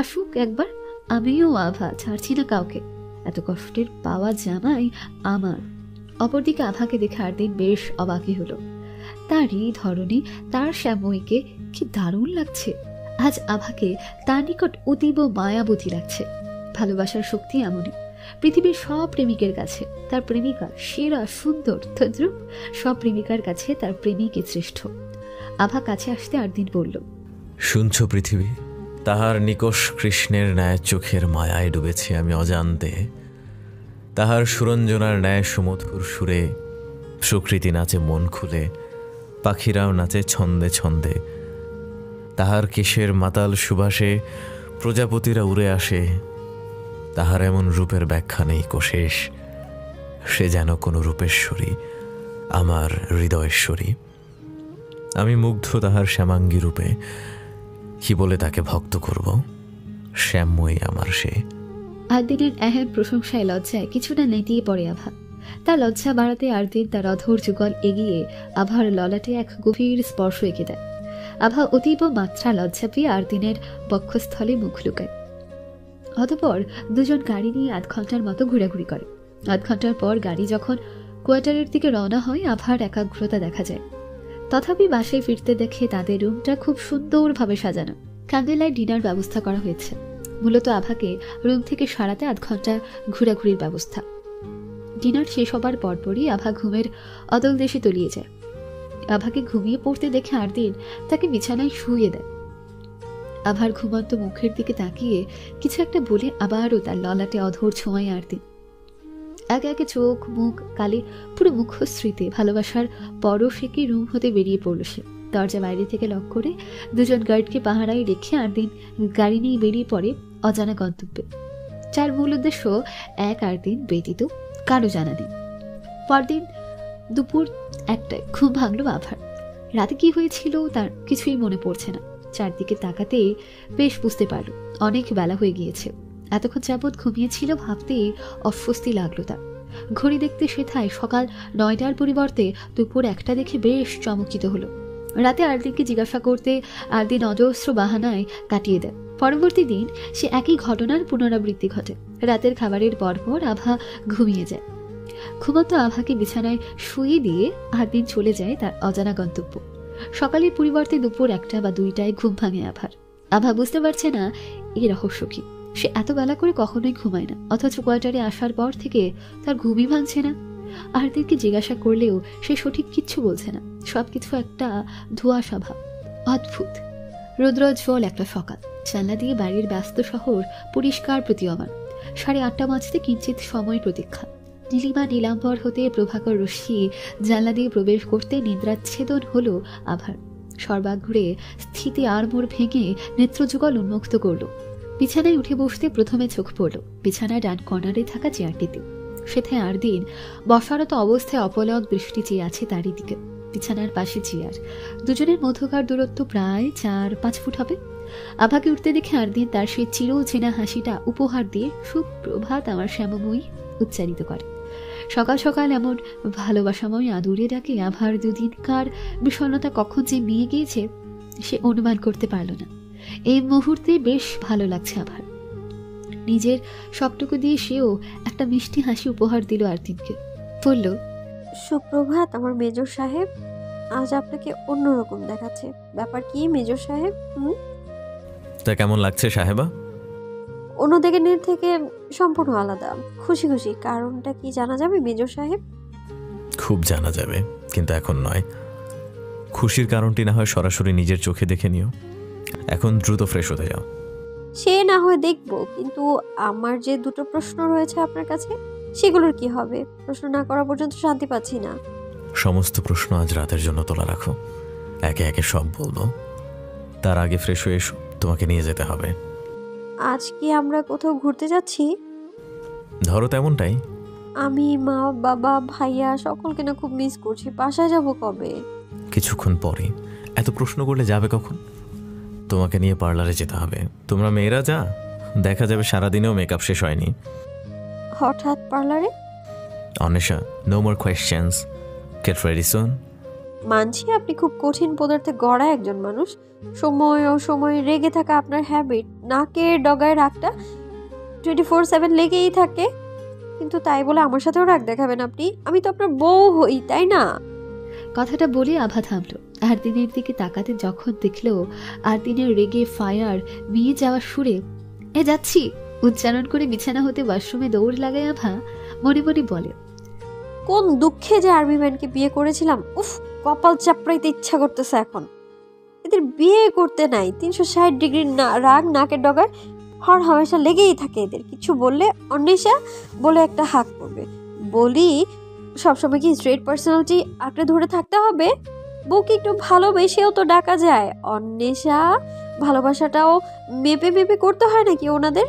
আসুক একবার, আমিও আভা, ছাড়ছি না কাউকে। এত কষ্টের পাওয়া জামাই আমার। অপরদিকে আভাকে দেখে আরদিন বেশ অবাকই হলো। তারই ধরনে, তার শ্যাময়ীকে কি দারুণ লাগছে। আজ আভাকে তার নিকট অতীব মায়াবতী লাগছে। ভালোবাসার শক্তি এমনই। পৃথিবীর সব প্রেমিকের কাছে তার প্রেমিকা সেরা, সুন্দর, তদ্রুপ সব প্রেমিকার কাছে তার প্রেমিকই শ্রেষ্ঠ। আভা কাছে আসতে আরদিন বলল, শুনছ পৃথিবী, তাহার নিকষ কৃষ্ণের ন্যায় চোখের মায়ায় ডুবেছি আমি অজান্তে। তাহার সুরঞ্জনার ন্যায় সুমধুর সুরে প্রকৃতি নাচে মন খুলে, পাখিরাও নাচে ছন্দে ছন্দে। তাহার কেশের মাতাল সুবাসে প্রজাপতিরা উড়ে আসে, তাহার এমন রূপের ব্যাখ্যা নেই কোশেষ। সে যেন কোনো রূপেশ্বরী, আমার হৃদয়েশ্বরী। আমি মুগ্ধ তাহার শ্যামাঙ্গী রূপে, কি বলে তাকে ভক্ত করব? শ্যামময়ী আমার সে। আরদিনের এহেন প্রশংসায় লজ্জায় কিছুটা নেতিয়ে পড়ে আভা। তার লজ্জা বাড়াতে আরদিন তার অধর যুগল এগিয়ে আভার ললাটে এক গভীর স্পর্শ এঁকে দেয়। আভা অতীব মাত্রা লজ্জা পেয়ে আরদিনের বক্ষস্থলে মুখ লুকায়। অতঃপর দুজন গাড়ি নিয়ে ৮ ঘন্টার মতো ঘোরাঘুরি করে। ৮ ঘন্টার পর গাড়ি যখন কোয়ার্টারের দিকে রওনা হয়, আভার একাগ্রতা দেখা যায়। তথাপি বাসায় ফিরতে দেখে তাদের রুমটা খুব সুন্দরভাবে সাজানো, ক্যান্ডেলাইট ডিনার ব্যবস্থা করা হয়েছে। মূলত আভাকে রুম থেকে সারাতে ৮ ঘন্টা ঘোরাঘুরির ব্যবস্থা। ডিনার শেষ হবার পরপরই আভা ঘুমের অদল দেশে তলিয়ে যায়। আভাকে ঘুমিয়ে পড়তে দেখে আরদিন তাকে বিছানায় শুইয়ে দেয়। আভার ঘুমন্ত মুখের দিকে তাকিয়ে কিছু একটা বলে আবারও তার ললাটে অধর ছোঁয়ায় আরদিন। একে একে চোখ মুখ কালে পুরো মুখশ্রীতে ভালোবাসার পরশেকে রুম হতে বেরিয়ে পড়ল সে। দরজা বাইরে থেকে লক করে দুজন গার্ডকে পাহারায় রেখে আরদিন গাড়ি নিয়ে বেরিয়ে পড়ে অজানা গন্তব্যে। যার মূল উদ্দেশ্য এক আরদিন ব্যতীত কারো জানা নেই। পরদিন দুপুর ১টায় ঘুম ভাঙল আভার। রাতে কি হয়েছিল তার কিছুই মনে পড়ছে না। চারদিকে তাকাতে বেশ বুঝতে পারল অনেক বেলা হয়ে গিয়েছে। এতক্ষণ যাবৎ ঘুমিয়েছিল ভাবতে অস্বস্তি লাগলো তার। ঘড়ি দেখতে সেথায় সকাল ৯টার পরিবর্তে দুপুর ১টা দেখে বেশ চমকিত হলো। রাতে আরদিনকে জিজ্ঞাসা করতে আরদিন অজস্র বাহানায় কাটিয়ে দেয়। পরবর্তী দিন সে একই ঘটনার পুনরাবৃত্তি ঘটে। রাতের খাবারের পরপর আভা ঘুমিয়ে যায়। ঘুমন্ত আভাকে বিছানায় শুয়ে দিয়ে আরদিন চলে যায় তার অজানা গন্তব্য। সকালের পরিবর্তে দুপুর ১টা বা ২টায় ঘুম ভাঙে আভার। আভা বুঝতে পারছে না এই রহস্য কি। সে এত বেলা করে কখনোই ঘুমায় না, অথচ কোয়ার্টারে আসার পর থেকে তার ঘুমই ভাঙছে না। আরদিনকে জিজ্ঞাসা করলেও সে সঠিক কিচ্ছু বলছে না। সবকিছু একটা ধোঁয়াশা ভাব, অদ্ভুত। রৌদ্রোজ্জ্বল একটা সকাল। জানলা দিয়ে বাড়ির ব্যস্ত শহর পরিষ্কার প্রতীয়মান। ৮:৩০ বাজতে কিঞ্চিত সময় প্রতীক্ষা। নীলিমা নীলাম্বর হতে প্রভাকর রশ্মি জানলা দিয়ে প্রবেশ করতে নিদ্রাচ্ছেদন হলো আভার। সর্বাগ্রে স্থিতি আড়মোড় ভেঙে নেত্রযুগল উন্মুক্ত করল। বিছানায় উঠে বসতে প্রথমে চোখ পড়ল বিছানার ডান কর্নারে থাকা চেয়ারটিতে। সেথায় আরদিন বসারত অবস্থায় অপলক দৃষ্টি চেয়ে আছে তারই দিকে। বিছানার পাশে চেয়ার, দুজনের মধ্যকার দূরত্ব প্রায় ৪-৫ ফুট হবে। আভাকে উঠতে দেখে আরদিন তার সেই চিরচেনা হাসিটা উপহার দিয়ে সুপ্রভাত আমার শ্যামময়ী উচ্চারিত করে। সকাল সকাল এমন ভালোবাসাময় আদুরে ডাকে আভার দুদিনকার বিষণ্ণতা কখন যে নিয়ে গিয়েছে সে অনুমান করতে পারল না। এই মুহূর্তে বেশ ভালো লাগছে আভার। নিজের সবটুকু দিয়ে সেও একটা মিষ্টি হাসি উপহার দিল আরদিনকে। বলল, সুপ্রভাত আমার মেজর সাহেব। আজ আপনাকে অন্যরকম দেখাচ্ছে। ব্যাপার কি মেজর সাহেব? তা কেমন লাগছে সাহেবা? অন্য দিনের থেকে সম্পূর্ণ আলাদা। খুশি খুশি। কারণটা কি জানা যাবে মেজর সাহেব? খুব জানা যাবে, কিন্তু এখন নয়। খুশির কারণটি না হয় সরাসরি নিজের চোখে দেখে নিও। এখন দ্রুত ফ্রেশ হতে যাও। সে না হয় দেখবো, কিন্তু আমার যে দুটো প্রশ্ন রয়েছে আপনার কাছে, সেগুলোর কি হবে? প্রশ্ন না করা পর্যন্ত শান্তি পাচ্ছি না। সমস্ত প্রশ্ন আজ রাতের জন্য তোলা রাখো, একে একে সব বলবো। তার আগে ফ্রেশ হয়ে এসো, তোমাকে নিয়ে যেতে হবে। আজ কি আমরা কোথাও ঘুরতে যাচ্ছি? ধরো তেমনটাই। আমি মা বাবা ভাইয়া সকলকে না খুব মিস করছি। বাসায় যাব কবে? কিছুক্ষণ পরে। এত প্রশ্ন করলে যাবে কখন? তোমাকে নিয়ে পার্লারে যেতে হবে। তোমরা মেয়েরা যা, দেখা যাবে সারাদিনেও মেকআপ শেষ হয়নি। হঠাৎ পার্লারে? Anwesha, no more questions, get ready soon. মানছি আপনি খুব কঠিন পদার্থে গড়া একজন মানুষ। সময় ও সময় রেগে থাকা আপনার হ্যাবিট। নাকের ডগায় রাগটা 24/7 লেগেই থাকে। কিন্তু তাই বলে আমার সাথেও রাগ দেখাবেন আপনি? আমি তো আপনার বউ হই, তাই না? কথাটা বলে আভা থামলো। আরদিনের দিকে তাকাতে যখন দেখলো আরদিনের রেগে ফায়ার মিয়ে যাওয়ার সুরে যাচ্ছি উচ্চারণ করে বিছানা হতে ওয়াশরুমে দৌড় লাগায় আভা মনে মনে বলে, কোন দুঃখে যে আর্মি ম্যানকে বিয়ে করেছিলাম। উফ, কপাল চাপড়াইতে ইচ্ছা করতেছে এখন। এদের বিয়ে করতে নাই। 360 ডিগ্রি রাগ নাকের ডগায় হর হামেশা লেগেই থাকে এদের। কিছু বললে অন্বেষা বলে একটা হাক করবে। বলি, সবসময় কি স্ট্রেট পার্সোনালিটি আঁকড়ে ধরে থাকতে হবে? বউকে একটু ভালোবেসেও তো ডাকা যায়। অন্বেষা, ভালোবাসাটাও মেপে মেপে করতে হয় নাকি ওনাদের?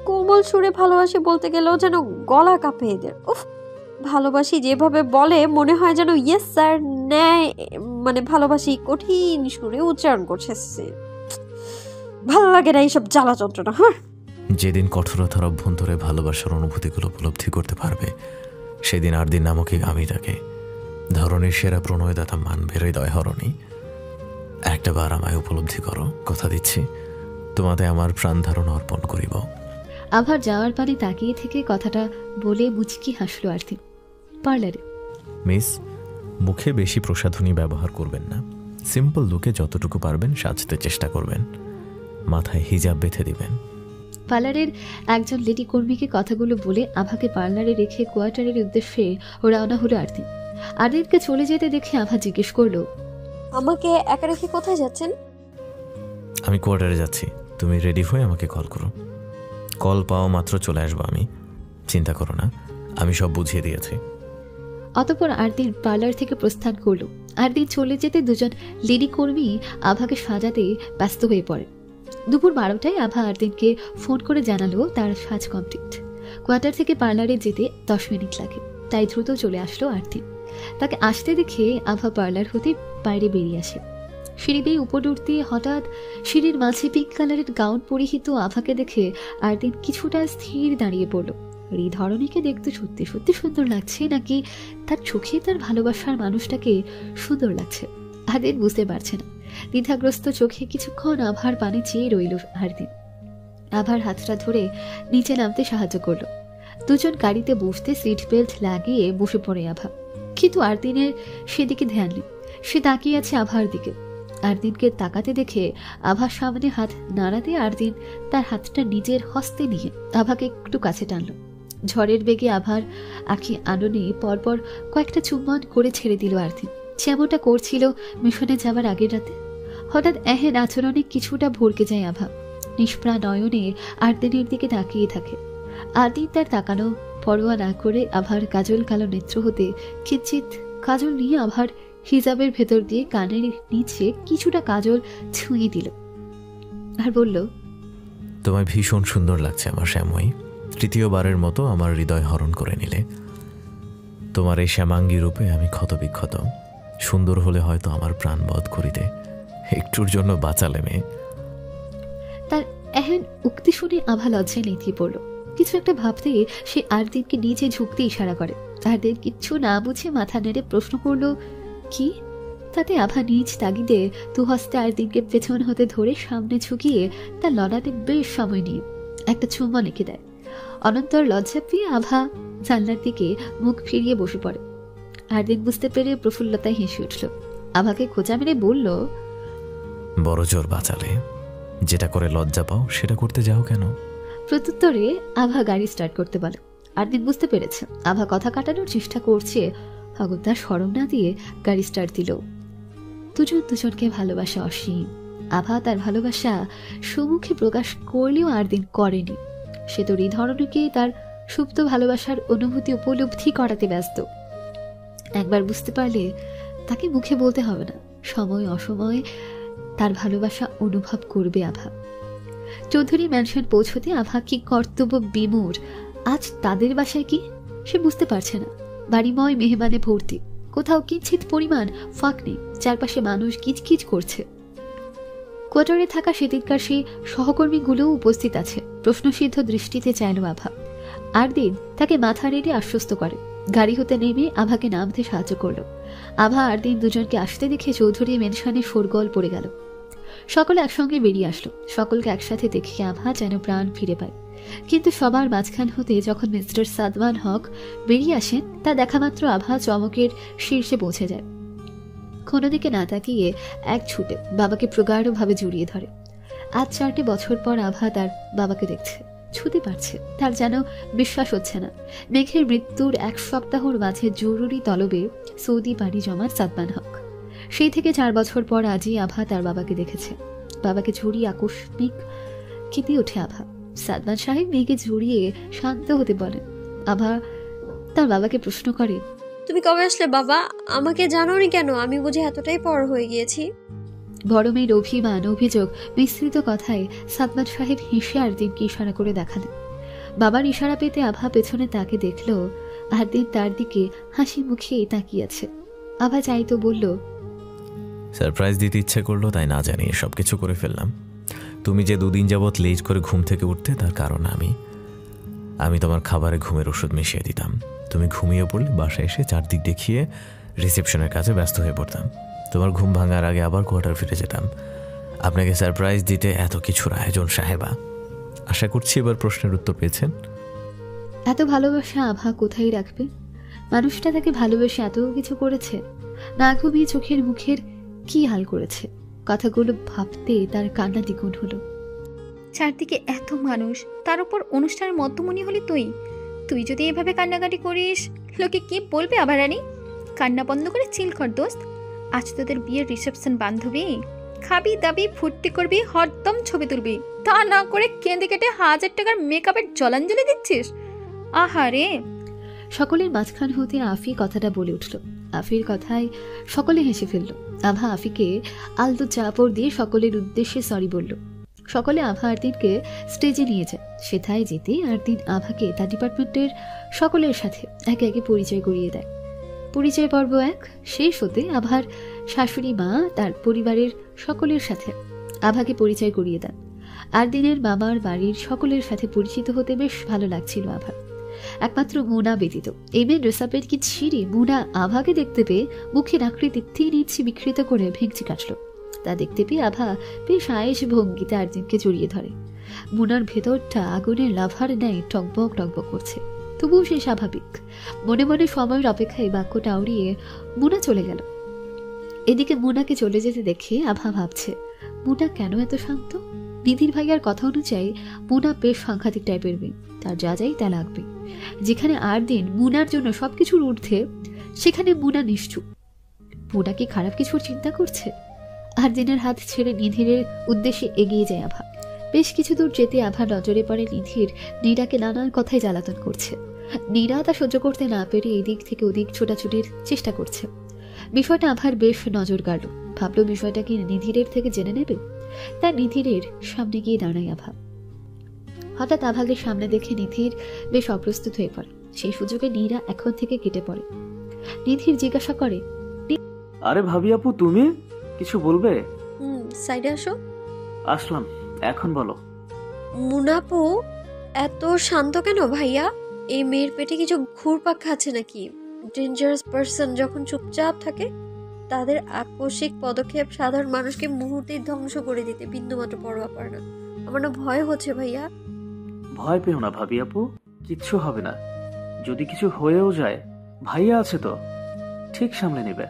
কোমল সুরে ভালোবাসি বলতে গেলেও যেন গলা কাঁপে এদের। উফ, ভালোবাসি যেভাবে বলে মনে হয় যেন ইয়েস স্যার ন্যায়, মানে ভালোবাসি কঠিন সুরে উচ্চারণ করছে। ভালো লাগে না এইসব জ্বালা যন্ত্রণা। হ্যাঁ, যেদিন কঠোরতার অভ্যন্তরে ভালোবাসার অনুভূতিগুলো উপলব্ধি করতে পারবে, সেদিন আরদিন নামকে আমি তাকে ধরনের সেরা প্রণয়দাতা মানবে। হৃদয় হরণী, একটা বার আমায় উপলব্ধি করো, কথা দিচ্ছি তোমাতে আমার প্রাণ ধারণ অর্পণ করিব। আভার যাওয়ার পানে তাকিয়ে থেকে কথাটা বলে মুচকি হাসলো আরতি। পার্লারে মিস, মুখে বেশি প্রসাধনী ব্যবহার করবেন না। সিম্পল লুকে যতটুকু পারবেন সাজতে চেষ্টা করবেন। মাথায় হিজাব বেঁধে দিবেন। পার্লারের একজন লেডি কর্মীকে কথাগুলো বলে আভাকে পার্লারে রেখে কোয়ার্টারের উদ্দেশ্যে রওনা হলো আরতি। আরতিকে চলে যেতে দেখে আভা জিজ্ঞেস করলো, আমাকে একা রেখে কোথায় যাচ্ছেন? আমি কোয়ার্টারে যাচ্ছি, তুমি রেডি হয়ে আমাকে কল করো। কল পাওয়া মাত্র চলে আসবো আমি, চিন্তা করো না, আমি সব বুঝিয়ে দিয়েছি। অতঃপর আরদিন পার্লার থেকে প্রস্থান করলো। আরদিন চলে যেতে দুজন লেডি কর্মী আভাকে সাজাতে ব্যস্ত হয়ে পড়ে। দুপুর 12টায় আভা আরদিনকে ফোন করে জানালো তার সাজ কমপ্লিট। কোয়ার্টার থেকে পার্লারে যেতে 10 মিনিট লাগে, তাই দ্রুত চলে আসলো আরদিন। তাকে আসতে দেখে আভা পার্লার হতে বাইরে বেরিয়ে আসে। সিঁড়ি বেয়ে উপর উঠতে হঠাৎ সিঁড়ির মাঝে পিঙ্ক কালারের গাউন পরিহিত আভাকে দেখে আরদিন কিছুটা স্থির দাঁড়িয়ে পড়ল। এই ধরনীকে দেখতে সত্যি সত্যি সুন্দর লাগছে, নাকি তার চোখে তার ভালোবাসার মানুষটাকে সুন্দর লাগছে, আরদিন বুঝতে পারছে না। দ্বিধাগ্রস্ত চোখে কিছুক্ষণ আভার পানে চেয়ে রইল আরদিন। আভার হাতটা ধরে নিচে নামতে সাহায্য করলো। দুজন গাড়িতে বসতে সিট বেল্ট লাগিয়ে বসে পড়ে আভা, কিন্তু আরদিনের সেদিকে ধ্যান নেই। সে তাকিয়ে আছে আভার দিকে। আরদিনকে তাকাতে দেখে আভার সামনে হাত নাড়াতে আরদিন তার হাতটা নিজের হস্তে নিয়ে আভাকে একটু কাছে টানলো। ঝড়ের বেগে আভার আঁখি আননে পরপর কয়েকটা চুম্বন করে ছেড়ে দিল আরদিন, যেমনটা করছিল মিশনে যাবার আগের রাতে। হঠাৎ এহেন আচরণে কিছুটা ভরকে যায় আভা। নিষ্প্রাণ নয়নে আরদিনের দিকে তাকিয়ে থাকে। আরদিন তার তাকানো পরোয়া না করে আভার কাজল কালো নেত্র হতে কিঞ্চিত কাজল নিয়ে আভার হিজাবের ভেতর দিয়ে কানের নিচে কিছুটা কাজল ছুঁয়ে দিল আর বলল, তোমায় ভীষণ সুন্দর লাগছে আমার শ্যামই। তৃতীয়বারের মতো আমার হৃদয় হরণ করে নিলে। তোমার এই শ্যামাঙ্গী রূপে আমি ক্ষতবিক্ষত। সুন্দর হলে হয়তো আমার প্রাণ বধ করিতে, একটুর জন্য বাঁচালে মেয়ে। তার এহেন উক্তি শুনে আভা লজ্জায় নেতিয়ে পড়ল। কিছু একটা ভাবতে সে আরদিনকে নিচে ঝুঁকতে ইশারা করে। আরদিন কিচ্ছু না বুঝে মাথা নেড়ে প্রশ্ন করল, কি? তাতে আভা নিজ তাগিদে দুহস্তে আরদিনকে পেছন হতে ধরে সামনে ঝুঁকিয়ে তার ললাটে বেশ সময় নিয়ে একটা চুম্বন এঁকে দেয়। অনন্তর লজ্জা পেয়ে আভা জানলার দিকে মুখ ফিরিয়ে বসে পড়ে। আরদিন বুঝতে পেরে প্রফুল্লতায় হেসে উঠল। আভাকে খোঁচা মেরে বলল, বড় জোর বাঁচালে, যেটা করে লজ্জা পাও সেটা করতে যাও কেন? প্রত্যুত্তরে আভা গাড়ি স্টার্ট করতে বলে। আরদিন বুঝতে পেরেছে আভা কথা কাটানোর চেষ্টা করছে, তার শরম না দিয়ে গাড়ি স্টার্ট দিল। দুজন দুজনকে ভালোবাসা অসীম। আভা তার ভালোবাসা সুমুখে প্রকাশ করলেও আরদিন করেনি। সে তো এই ধরনীকে তার সুপ্ত ভালোবাসার অনুভূতি উপলব্ধি করাতে ব্যস্ত। একবার বুঝতে পারলে তাকে মুখে বলতে হবে না, সময় অসময়ে তার ভালোবাসা অনুভব করবে আভা। চৌধুরী ম্যানশন পৌঁছতে আভা কি কর্তব্য বিমূঢ়। আজ তাদের বাসায় কি সে বুঝতে পারছে না। বাড়িময় মেহমানে ভর্তি, কোথাও কিঞ্চিত পরিমাণ ফাঁক নেই, চারপাশে মানুষ কিচকিচ করছে। কোয়ার্টারে থাকা সেদিনকার সেই সহকর্মীগুলোও উপস্থিত আছে। প্রশ্নসিদ্ধ দৃষ্টিতে চাইল আভা। আরদিন তাকে মাথা নেড়ে আশ্বস্ত করে। গাড়ি হতে নেমে আভাকে নামতে সাহায্য করলো। আভা আরদিন দুজনকে আসতে দেখে চৌধুরী মেনশনে শোরগোল পড়ে গেল। সকলে একসঙ্গে বেরিয়ে আসলো। সকলকে একসাথে দেখে আভা যেন প্রাণ ফিরে পায়। কিন্তু সবার মাঝখান হতে যখন মিস্টার সাদমান হক বেরিয়ে আসেন, তা দেখা মাত্র আভা চমকের শীর্ষে পৌঁছে যায়। কোনো দিকে না তাকিয়ে এক ছুটে বাবাকে প্রগাঢ়ভাবে জড়িয়ে ধরে। আজ 4টে বছর পর আভা তার বাবাকে দেখছে, ছুতে পারছে। তার যেন বিশ্বাস হচ্ছে না। মেঘের মৃত্যুর 1 সপ্তাহর মাঝে জরুরি তলবে সৌদি পাড়ি জমান সাদমান হক। সেই থেকে 4 বছর পর আজই আভা তার বাবাকে দেখেছে। বাবাকে জড়িয়ে আকস্মিক কেঁপে ওঠে আভা। সাদমান সাহেব মেয়েকে জড়িয়ে শান্ত হতে বলেন। আভা তার বাবাকে প্রশ্ন করে, তুমি কবে আসলে বাবা? আমাকে জানোনি কেন? আমি বুঝি এতটাই পর হয়ে গিয়েছি? বড় মেয়ের অভিমান, অভিযোগ, বিস্তৃত কথায় সাদমান সাহেব হেসে আরদিনকে ইশারা করে দেখালেন। বাবার ইশারা পেতে আভা পেছনে তাকে দেখল। আরদিন তার দিকে হাসি মুখে তাকিয়ে আছে। আভা চাইতো বলল, সারপ্রাইজ দিতে ইচ্ছে করলো, তাই না জানিয়ে সব কিছু করে ফেললাম। তুমি যে 2 দিন যাবৎ লেট করে ঘুম থেকে উঠতে, তার কারণ আমি তোমার খাবারে ঘুমের ওষুধ মিশিয়ে দিতাম। তুমি ঘুমিয়ে পড়লে বাসায় এসে চারদিক দেখিয়ে রিসেপশনের কাজে ব্যস্ত হয়ে পড়তাম। তোমার ঘুম ভাঙার আগে আবার কোয়ার্টার ফিরে যেতাম। আপনাকে সারপ্রাইজ দিতে এত কিছুর আয়োজন সাহেবা। আশা করছি এবার প্রশ্নের উত্তর পেয়েছেন। এত ভালোবাসা আভা কোথায় রাখবে? মানুষটা তাকে ভালোবেসে এত কিছু করেছে, না ঘুমিয়ে চোখের মুখের কি হাল করেছে। কথাগুলো ভাবতে তার কান্না দ্বিগুণ হলো। চারদিকে এত মানুষ, তার উপর অনুষ্ঠানের মধ্যমণি হলি তুই। তুই যদি এভাবে কান্নাকাটি করিস, লোকে কি বলবে আবার? রানী, কান্না বন্ধ করে চিল কর দোস্ত। আজ তোদের বিয়ের রিসেপশন বান্ধবী, খাবি দাবি ফুর্তি করবি, হরদম ছবি তুলবি। তা না করে কেঁদে কেটে 1000 টাকার মেকআপের জলাঞ্জলি দিচ্ছিস। আহারে! সকলের মাঝখান হতে আফি কথাটা বলে উঠল। আফির কথায় সকলে হেসে ফেলল। আভা আফিকে আলতো চাপড় দিয়ে সকলের উদ্দেশ্যে সরি বলল। সকলে আভা আরদিনকে স্টেজে নিয়ে যায়। সেথায় যেতে আরদিন আভাকে তার ডিপার্টমেন্টের সকলের সাথে একে একে পরিচয় করিয়ে দেয়। পরিচয় পর্ব 1 শেষ হতে আভার শাশুড়ি মা তার পরিবারের সকলের সাথে আভাকে পরিচয় করিয়ে দেন। আরদিনের মামার বাড়ির সকলের সাথে পরিচিত হতে বেশ ভালো লাগছিল আভার, একমাত্র মুনা ব্যতীত। এই মেয়ে ড্রেসআপের কি ছিঁড়ি! মুনা আভাকে দেখতে পেয়ে মুখের আকৃতি তিনছি বিকৃত করে ভেঙচি কাটল। তা দেখতে পেয়ে আভা বেশ আয়েস ভঙ্গিতে আরদিনকে জড়িয়ে ধরে। মুনার ভেতরটা আগুনের লাভার ন্যায় টকবক টকবক করছে, তবুও সে স্বাভাবিক। মনে মনে সময়ের অপেক্ষায় বাক্যটা উড়িয়ে মুনা চলে গেল। এদিকে মুনাকে চলে যেতে দেখে আভা ভাবছে, মুনা কেন এত শান্ত? নিধির ভাইয়ার কথা অনুযায়ী মুনা বেশ সাংঘাতিক টাইপের মেয়ে, তার যা যাই তা লাগবে। যেখানে আরদিন মুনার জন্য সবকিছুর ঊর্ধ্বে, সেখানে মুনা নিশ্চুপ। মুনা কি খারাপ কিছুর চিন্তা করছে? আরদিনের হাত ছেড়ে নিধিরের উদ্দেশ্যে এগিয়ে যায় আভা। বেশ কিছু দূর যেতে আভা নজরে পড়ে নিধির নীরাকে নানান কথায় জ্বালাতন করছে। নীরা তা সহ্য করতে না পেরে এদিক থেকে ওদিক ছোটাছুটির চেষ্টা করছে। বিষয়টা আভার বেশ নজর কাড়ল। ভাবলো বিষয়টা কি নিধিরের থেকে জেনে নেবে। তার নিধিরের সামনে গিয়ে দাঁড়ায় আভা। হঠাৎ আভাকে সামনে দেখে নিধির বেশ অপ্রস্তুত হয়ে পড়ে। সেই সুযোগে নীরা এখন থেকে কেটে পড়ে। নিধির জিজ্ঞাসা করে, আরে ভাবি আপু, তুমি কিছু বলবে? সাইডে আসো। আসলাম, এখন বলো। মুনাপু এত শান্ত কেন ভাইয়া? এই মেয়ের পেটে কিছু ঘুরপাক খাচ্ছে নাকি? ডেঞ্জারাস পারসন যখন চুপচাপ থাকে, তাদের আকস্মিক পদক্ষেপ সাধারণ মানুষকে মুহূর্তেই ধ্বংস করে দিতে বিন্দুমাত্র পরোয়া করে না। আমার না ভয় হচ্ছে ভাইয়া। ভয় পেও না ভাবি আপু, কিচ্ছু হবে না। যদি কিছু হয়েও যায়, ভাইয়া আছে তো, ঠিক সামলে নেবে।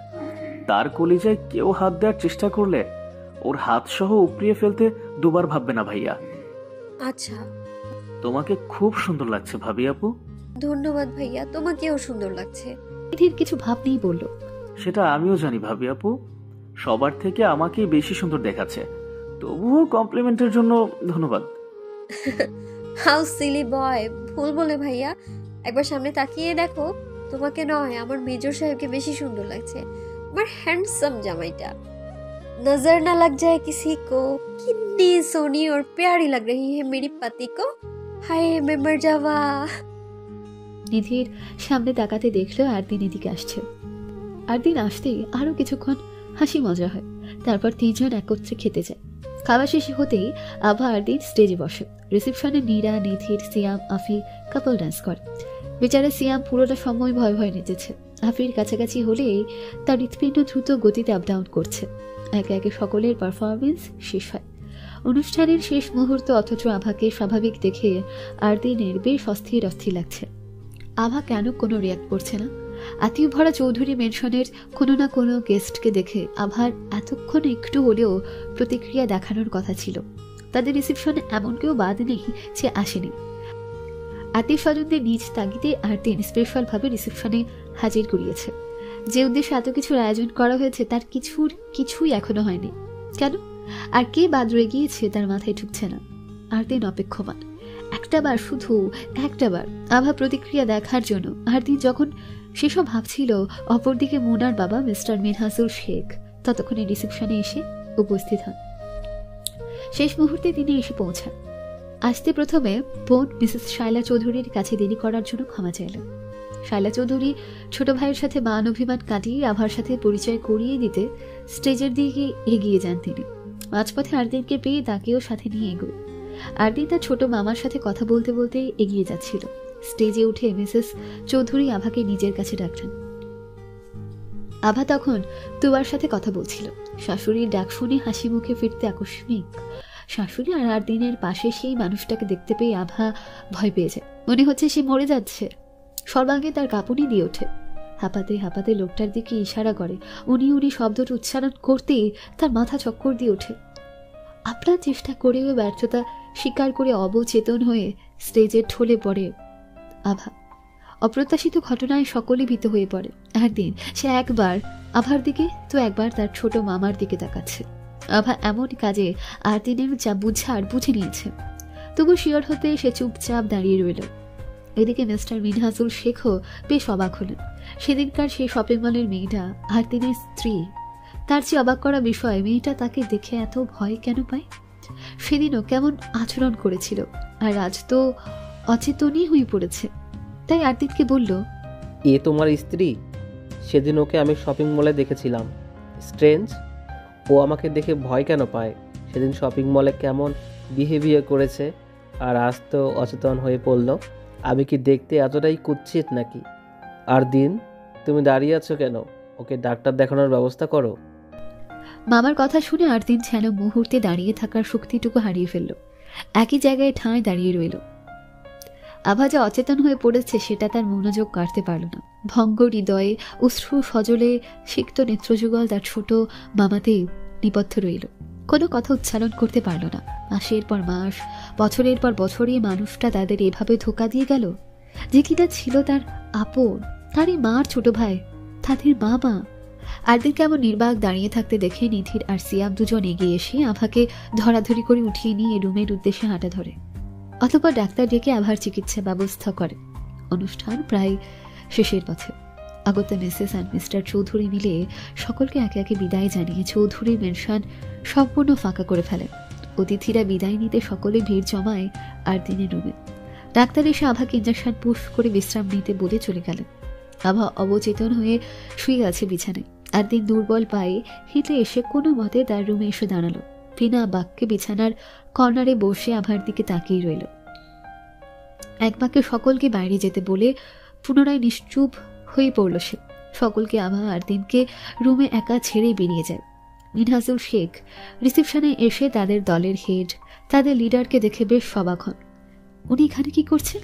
তার কলিজায় কেউ হাত দেওয়ার চেষ্টা করলে ওর হাত সহ উপড়িয়ে ফেলতে দুবার ভাববে না ভাইয়া। আচ্ছা, তোমাকে খুব সুন্দর লাগছে ভাবি আপু। ধন্যবাদ ভাইয়া, তোমাকেও সুন্দর লাগছে। নিধির কিছু ভাব নেই বলল, সেটা আমিও জানি ভাবি আপু, সবার থেকে আমাকেই বেশি সুন্দর দেখাচ্ছে। তবুও কমপ্লিমেন্টের জন্য ধন্যবাদ। হাউ সিলি বয়, ভুল বলে ভাইয়া। একবার সামনে তাকিয়ে দেখো, তোমাকে নয় আমার মেজর সাহেবকে বেশি সুন্দর লাগছে। আমার হ্যান্ডসাম জামাইটা। नजर ना लग जाए किसी को, कितनी सोनी और प्यारी लग रही है मेरी पति को, हाय मैं मर जावा। নিধির সামনে তাকাতে দেখলো আরদিন এদিকে আসছে। আরদিন আসতেই আরো কিছুক্ষণ হাসি মজা হয়। তারপর 3 জন একত্রে খেতে যায়। খাওয়া শেষ হতেই আভা আরদিন স্টেজে বসে। রিসেপশনে নীরা, নিধির, সিয়াম, আফি কাপল ডান্স করে। বেচারা সিয়াম পুরোটা সময় ভয় ভয় নেচেছে। আফির কাছাকাছি হলেই তার হৃৎপিণ্ড দ্রুত গতিতে আপ ডাউন করছে। একে একে সকলের পারফরমেন্স শেষ হয়। অনুষ্ঠানের শেষ মুহূর্ত, অথচ আভাকে স্বাভাবিক দেখে আরদিনের বেশ অস্থির অস্থির লাগছে। আভা কেন কোনো রিয়াক্ট করছে না? আত্মীয় ভরা চৌধুরী মেনশনের কোনো না কোনো গেস্টকে দেখে আভার এতক্ষণ একটু হলেও প্রতিক্রিয়া দেখানোর কথা ছিল। তাদের রিসেপশনে এমন কেউ বাদ নেই যে আসেনি। আত্মীয় স্বজনদের নিজ তাগিদে আরদিন স্পেশালভাবে রিসেপশনে হাজির করিয়েছে। যে উদ্দেশ্যে এত কিছুর আয়োজন করা হয়েছে তার কিছুই এখনো হয়নি। কেন? আর কে বাদ রয়ে গিয়েছে তার মাথায় ঢুকছে না। আরদিন অপেক্ষমান। একটাবার, শুধু একটাবার আভা প্রতিক্রিয়া দেখার জন্য। আরদিন যখন সেসব ভাবছিল, অপরদিকে মোনার বাবা মিস্টার মিনহাসুল শেখ ততক্ষণে রিসেপশনে এসে উপস্থিত হন। শেষ মুহূর্তে তিনি এসে পৌঁছান। আসতে প্রথমে বোন মিসেস শায়লা চৌধুরীর কাছে দেরি করার জন্য ক্ষমা চাইলেন। শায়লা চৌধুরী ছোট ভাইয়ের সাথে মান অভিমান কাটিয়ে আভার সাথে পরিচয় করিয়ে দিতে স্টেজের দিকে এগিয়ে যান তিনি। মাঝপথে আরদিনকে পেয়ে তাকেও সাথে নিয়ে এগোয়। আরদিন তার ছোট মামার সাথে কথা বলতে বলতে এগিয়ে যাচ্ছিল। স্টেজে উঠে মিসেস চৌধুরী আভাকে নিজের কাছে ডাকলেন। আভা তখন তুয়ার সাথে কথা বলছিল। শাশুড়ির ডাক শুনে হাসি মুখে ফিরতে আকস্মিক শাশুড়ি আর আরদিনের পাশে সেই মানুষটাকে দেখতে পেয়ে আভা ভয় পেয়ে যায়। মনে হচ্ছে সে মরে যাচ্ছে। সর্বাঙ্গে তার কাঁপুনি দিয়ে ওঠে। হাঁপাতে হাঁপাতে লোকটার দিকে ইশারা করে। উনি শব্দটা উচ্চারণ করতেই তার মাথা চক্কর দিয়ে ওঠে। আপনার চেষ্টা করেও ব্যর্থতা স্বীকার করে অবচেতন হয়ে স্টেজে ঢলে পড়ে আভা। অপ্রত্যাশিত ঘটনায় সকলে ভীত হয়ে পড়ে। একদিন সে একবার আভার দিকে তো একবার তার ছোট মামার দিকে তাকাচ্ছে। আভা এমন কাজে আরদিনের যা বুঝার বুঝে নিয়েছে, তবু শিওর হতে সে চুপচাপ দাঁড়িয়ে রইল। এদিকে মিস্টার মিনহাসুল শেখও বেশ অবাক হলেন। সেদিনকার সেই শপিং মলের মেয়েটা আরদিনের স্ত্রী। তার চেয়ে অবাক করা বিষয়, মেয়েটা তাকে দেখে এত ভয় কেন পায়। সেদিনও কেমন আচরণ করেছিল, আর আজ তো অচেতনই হয়ে পড়েছে। তাই আরদিনকে বলল, এ তোমার স্ত্রী? সেদিন ওকে আমি শপিং মলে দেখেছিলাম। স্ট্রেঞ্জ, ও আমাকে দেখে ভয় কেন পায়? সেদিন শপিং মলে কেমন বিহেভিয়ার করেছে, আর আজ তো অচেতন হয়ে পড়ল। আমি কি দেখতে এতটাই কুৎসিত নাকি? আর দিন, তুমি দাঁড়িয়ে আছো কেন? ওকে ডাক্তার দেখানোর ব্যবস্থা করো। মামার কথা শুনে আরদিন যেন মুহূর্তে দাঁড়িয়ে থাকার শক্তিটুকু হারিয়ে ফেলল। একই জায়গায় ঠাঁই দাঁড়িয়ে রইল। আভা যে অচেতন হয়ে পড়েছে সেটা তার মনোযোগ কাটতে পারল না। ভঙ্গ হৃদয়ে অশ্রু সজলে সিক্ত নেত্রযুগল তার ছোট মামাতেই নিবদ্ধ রইল। কোনো কথা উচ্চারণ করতে পারল না। মাসের পর মাস, বছরের পর বছরই মানুষটা তাদের এভাবে ধোকা দিয়ে গেল, যে কিনা ছিল তার আপন, তারই মার ছোট ভাই, তাদের মামা। আরদিন কেমন নির্বাক দাঁড়িয়ে থাকতে দেখে নিধির আর সিয়াম দুজন এগিয়ে এসে আভাকে ধরাধরি করে উঠিয়ে নিয়ে রুমের উদ্দেশ্যে হাঁটা ধরে। অতঃপর ডাক্তার ডেকে আভার চিকিৎসা ব্যবস্থা করে। অনুষ্ঠান প্রায় শেষের পথে। আগত মিসেস আর মিস্টার চৌধুরী মিলে সকলকে একে একে বিদায় জানিয়ে চৌধুরীর মেনশন সম্পূর্ণ ফাঁকা করে ফেলে। অতিথিরা বিদায় নিতে সকলে ভিড় জমায় আরদিনের রুমে। ডাক্তার এসে আভাকে ইঞ্জেকশন পুশ করে বিশ্রাম নিতে বলে চলে গেলেন। আভা অবচেতন হয়ে শুয়ে আছে বিছানায়। আরদিন দুর্বল পায়ে হেঁটে এসে কোনো মতে তার রুমে এসে দাঁড়ালো। বিনা বাক্যে বিছানার কর্নারে বসে আভার দিকে তাকিয়ে রইল। এক বাক্যে সকলকে বাইরে যেতে বলে পুনরায় নিশ্চুপ হয়ে পড়ল সে। সকলকে আভা আরদিনকে রুমে একা ছেড়ে বেরিয়ে যায়। মিনহাসুল শেখ রিসেপশনে এসে তাদের দলের হেড, তাদের লিডারকে দেখে বেশ অবাক হন। উনি এখানে কি করছেন?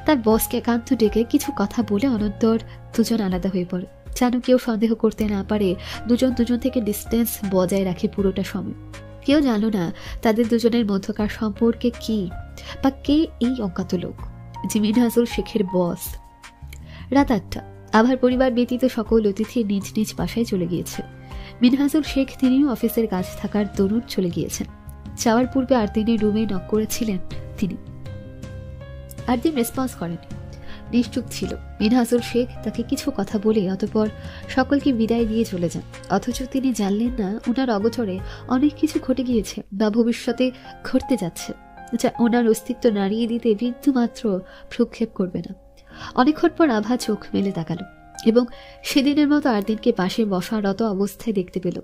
তার বসকে একান্ত ডেকে কিছু কথা বলে অনন্তর দুজন আলাদা হয়ে পড়ে। যেন কেউ সন্দেহ করতে না পারে দুজন থেকে ডিস্টেন্স বজায় রাখে পুরোটা সময়। কেউ জানো না তাদের দুজনের মধ্যকার সম্পর্কে কি বা কে এই অজ্ঞাত লোক যে মিনহাসুল শেখের বস। রাত 8টা। আভার পরিবার ব্যতীত সকল অতিথি নিজ নিজ বাসায় চলে গিয়েছে। মিনহাসুল শেখ তিনিও অফিসের কাজ থাকার দরুন চলে গিয়েছেন। যাওয়ার পূর্বে আরদিনের রুমে নক করেছিলেন তিনি। আরদিন রেসপন্স করেনি, নিশ্চুপ ছিল। মিনহাসুল শেখ তাকে কিছু কথা বলে অতঃপর সকলকে বিদায় দিয়ে চলে যান। অথচ তিনি জানলেন না ওনার অগোচরে অনেক কিছু ঘটে গিয়েছে বা ভবিষ্যতে ঘটতে যাচ্ছে, যা ওনার অস্তিত্ব নাড়িয়ে দিতে বিন্দু মাত্র ভ্রুক্ষেপ করবে না। অনেকক্ষণ পর আভা চোখ মেলে তাকালো এবং সেদিনের মতো আরদিনকে পাশে বসারত অবস্থায় দেখতে পেল।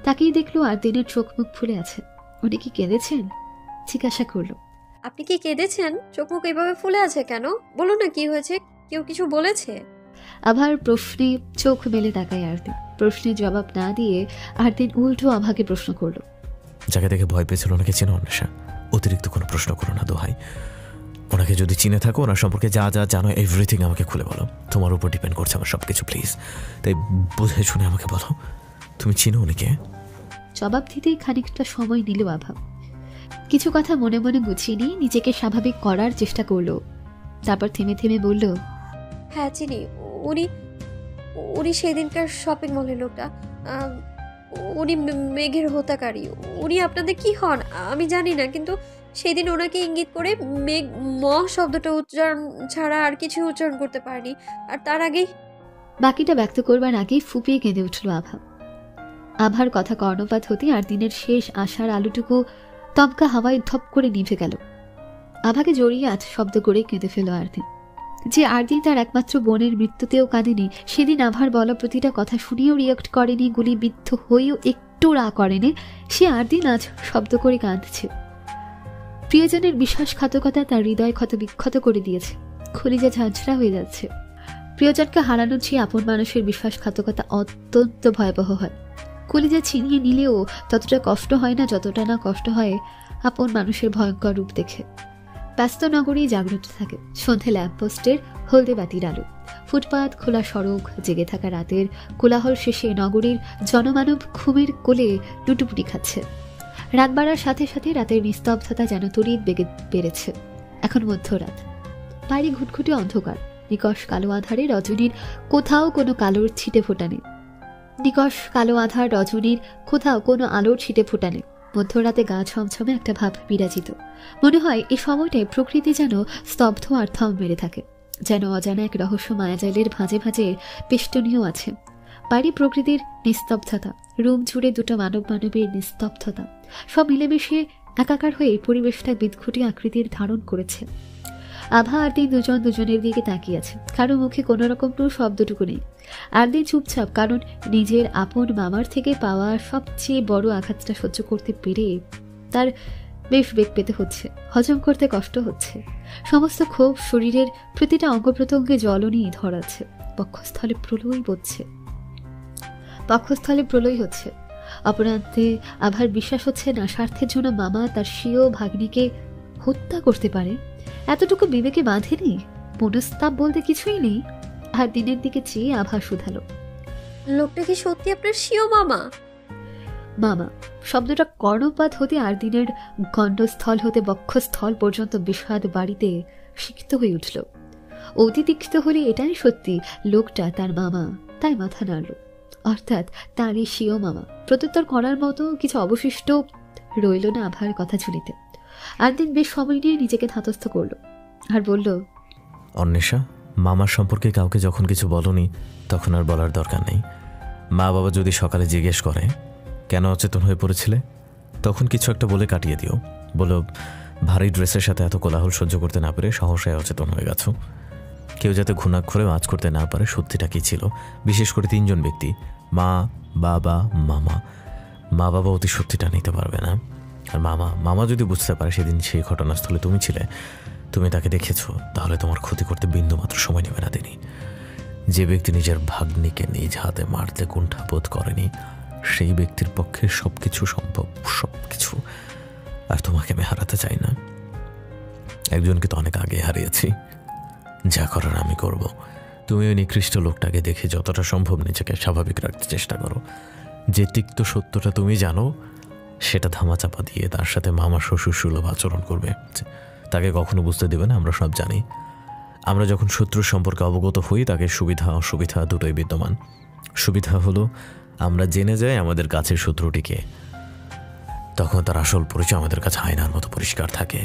তাকেই দেখলো আরদিনের চোখ মুখ ফুলে আছে। উনি কি কেঁদেছেন? জিজ্ঞাসা করলো, আপনি কি কেঁদেছেন? চোখ মুখ এভাবে ফুলে আছে কেন? বলুন না কি হয়েছে, কেউ কিছু বলেছে? আভার প্রশ্নে চোখ মেলে তাকায় আরদিন। প্রশ্নের জবাব না দিয়ে আরদিন উল্টো আভাকে প্রশ্ন করলো, যাকে দেখে ভয় পেয়েছিল ওনাকে চেনো অন্বেষা? অতিরিক্ত কোনো প্রশ্ন করো না দোহাই। ওনাকে যদি চিনে থাকো, ওনার সম্পর্কে যা যা জানো এভরিথিং আমাকে খুলে বলো। তোমার উপর ডিপেন্ড করছে আমার সব কিছু, প্লিজ। তাই বুঝে শুনে আমাকে বলো, তুমি চিনো উনিকে? জবাব দিতেই খানিকটা সময় নিল আভা। কিছু কথা মনে মনে গুছিয়ে নিয়ে নিজেকে স্বাভাবিক করার চেষ্টা করলো। তারপর থেমে থেমে বলল, হ্যাঁ চিনি। উনি সেদিনকার শপিং মলের লোকটা। উনি মেঘের হত্যাকারী। উনি আপনাদের কি হন আমি জানি না, কিন্তু সেদিন ওনাকে ইঙ্গিত করে মেঘ ম শব্দটা উচ্চারণ ছাড়া আর কিছু উচ্চারণ করতে পারেনি। আর তার আগেই বাকিটা ব্যক্ত করবার আগেই ফুপিয়ে কেঁদে উঠল আভা। আভার কথা কর্ণপাত হতে আর দিনের শেষ আশার আলোটুকু তমকা হাওয়ায় ধপ করে নিভে গেল। আভাকে জড়িয়ে আজ শব্দ করে কেঁদে ফেল আরদিন। যে আরদিন তার একমাত্র বোনের মৃত্যুতেও কাঁদেনি, সেদিন আভার বলা প্রতিটা কথা শুনিয়েও রিয়াক্ট করেনি, গুলিবিদ্ধ হয়েও একটু রা করেনি, সে আরদিন আজ শব্দ করে কাঁদছে। প্রিয়জনের বিশ্বাসঘাতকতা তার হৃদয় ক্ষত বিক্ষত করে দিয়েছে, কলিজা ঝাঁঝরা হয়ে যাচ্ছে। প্রিয়জনকে হারানোর চেয়ে আপন মানুষের বিশ্বাসঘাতকতা অত্যন্ত ভয়াবহ হয়। কলিজা ছিনিয়ে নিলেও ততটা কষ্ট হয় না যতটা না কষ্ট হয় আপন মানুষের ভয়ঙ্কর রূপ দেখে। ব্যস্ত নগরী জাগ্রত থাকে, সন্ধে ল্যাম্পপোস্টের হলদে বাতির আলো, ফুটপাত, খোলা সড়ক, জেগে থাকা রাতের কোলাহল শেষে নগরীর জনমানব ঘুমের কোলে লুটুপুটি খাচ্ছে। রাত বাড়ার সাথে সাথে রাতের নিস্তব্ধতা যেন তড়িৎ বেগে বেড়েছে। এখন মধ্যরাত, বাইরে ঘুটঘুটে অন্ধকার, নিকশ কালো আধারে রজনীর কোথাও কোনো কালোর ছিটে ফোটা নেই। নিকশ কালো আধার রজনীর কোথাও কোনো আলোর ছিটে ফোটা নেই। মধ্যরাতে গা ছমছমে একটা ভাব বিরাজিত। মনে হয় এই সময়টায় প্রকৃতি যেন স্তব্ধ আর থম মেরে থাকে, যেন অজানা এক রহস্য মায়াজালের ভাঁজে ভাঁজে বেষ্টনীয় আছে। বাইরে প্রকৃতির নিস্তব্ধতা, রুম জুড়ে দুটো মানব মানবীর নিস্তব্ধতা, সব মিলেমিশে একাকার হয়ে পরিবেশটা বিদঘুটে আকৃতির ধারণ করেছে। আভা আর দিন দুজন দুজনের দিকে তাকিয়ে আছে, কারো মুখে কোনো রকম শব্দটুকু নেই। আর দিন চুপচাপ, কারণ নিজের আপন মামার থেকে পাওয়া সবচেয়ে বড় আঘাতটা সহ্য করতে পেরে তার বেশ বেগ পেতে হচ্ছে, হজম করতে কষ্ট হচ্ছে। সমস্ত ক্ষোভ শরীরের প্রতিটা অঙ্গ প্রত্যঙ্গে জ্বলনি ধরাচ্ছে, বক্ষস্থলে প্রলয় হচ্ছে। অপরাধে আভার বিশ্বাস হচ্ছে না স্বার্থের জন্য মামা তার স্বীয় ভাগ্নিকে হত্যা করতে পারে। এতটুকু বিবেকে বাঁধেনি, মনস্তাপ বলতে কিছুই নেই। আর দিনের দিকে চেয়ে আভা শুধালো, লোকটা কি সত্যি আপনার স্বীয় মামা? মামা শব্দটা কর্ণপাত হতে আর দিনের গণ্ডস্থল হতে বক্ষস্থল পর্যন্ত বিষাদ বাড়িতে সিক্ত হয়ে উঠল। অতি দীক্ষিত হলে এটাই সত্যি লোকটা তার মামা, তাই মাথা নাড়ল। অর্থাৎ তারই স্বীয় মামা। প্রত্যুত্তর করার মতো কিছু অবশিষ্ট রইল না আভার কথা ঝুলিতে। আর দিন বেশ সময় নিয়ে নিজেকে ধাতস্থ করল আর বলল, অন্বেষা, মামার সম্পর্কে কাউকে যখন কিছু বলনি তখন আর বলার দরকার নেই। মা বাবা যদি সকালে জিজ্ঞেস করে কেন অচেতন হয়ে পড়েছিলে, তখন কিছু একটা বলে কাটিয়ে দিও। বলো ভারী ড্রেসের সাথে এত কোলাহল সহ্য করতে না পেরে সহসায় অচেতন হয়ে গেছো। কেউ যাতে ঘুণাক্ষরেও আঁচ করতে না পারে সত্যিটা কী ছিল। বিশেষ করে তিনজন ব্যক্তি, মা বাবা মামা। মা বাবা অতি সত্যিটা নিতে পারবে না। আর মামা যদি বুঝতে পারে সেদিন সেই ঘটনাস্থলে তুমি ছিলে, তুমি তাকে দেখেছো, তাহলে তোমার ক্ষতি করতে বিন্দুমাত্র সময় নেবে না তিনি। যে ব্যক্তি নিজের ভাগ্নিকে নিজ হাতে মারতে কুণ্ঠাবোধ করেনি, সেই ব্যক্তির পক্ষে সবকিছু সম্ভব, সবকিছু। আর তোমাকে আমি হারাতে চাই না। একজনকে তো অনেক আগে হারিয়েছি, যা করার আমি করব। তুমি ওই নিকৃষ্ট লোকটাকে দেখে যতটা সম্ভব নিজেকে স্বাভাবিক রাখতে চেষ্টা করো। যে তিক্ত সত্যটা তুমি জানো সেটা ধামাচাপা দিয়ে তার সাথে মামা শ্বশুর সুলভ আচরণ করবে, তাকে কখনো বুঝতে দেবে না। আমরা সব জানি, আমরা যখন শত্রুর সম্পর্কে অবগত হই তাকে সুবিধা অসুবিধা দুটোই বিদ্যমান। সুবিধা হলো আমরা জেনে যাই আমাদের কাছের শত্রুটিকে, তখন তার আসল পরিচয় আমাদের কাছে আয়নার মতো পরিষ্কার থাকে।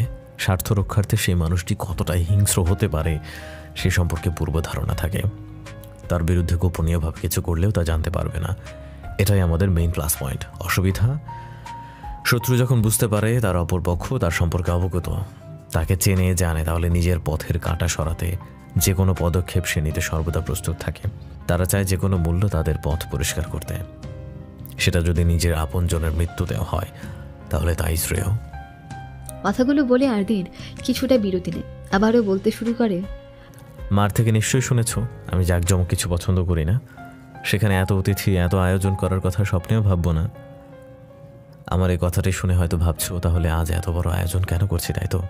স্বার্থ রক্ষার্থে সেই মানুষটি কতটাই হিংস্র হতে পারে সে সম্পর্কে পূর্ব ধারণা থাকে। তার বিরুদ্ধে গোপনীয়ভাবে কিছু করলেও তা জানতে পারবে না। এটাই আমাদের মেইন প্লাস পয়েন্ট। অসুবিধা, শত্রু যখন বুঝতে পারে তার অপরপক্ষ তার সম্পর্কে অবগত, তাকে চেনে জানে, তাহলে নিজের পথের কাঁটা সরাতে যে কোনো পদক্ষেপ সে নিতে সর্বদা প্রস্তুত থাকে। তারা চায় যে কোনো মূল্য তাদের পথ পরিষ্কার করতে। সেটা যদি নিজের আপনজনের মৃত্যুতেও হয় তাহলে তাই শ্রেয়। কথাগুলো বলে আর দিন কিছুটা বিরতি নেই, আবারও বলতে শুরু করে, মার থেকে নিশ্চয়ই শুনেছ আমি জাঁকজমক কিছু পছন্দ করি না। সেখানে এত অতিথি, এত আয়োজন করার কথা স্বপ্নেও ভাববো না। আমার এই কথাটাই শুনে হয়তো ভাবছো তাহলে আজ এত বড় আয়োজন কেন করছি, তাই তো?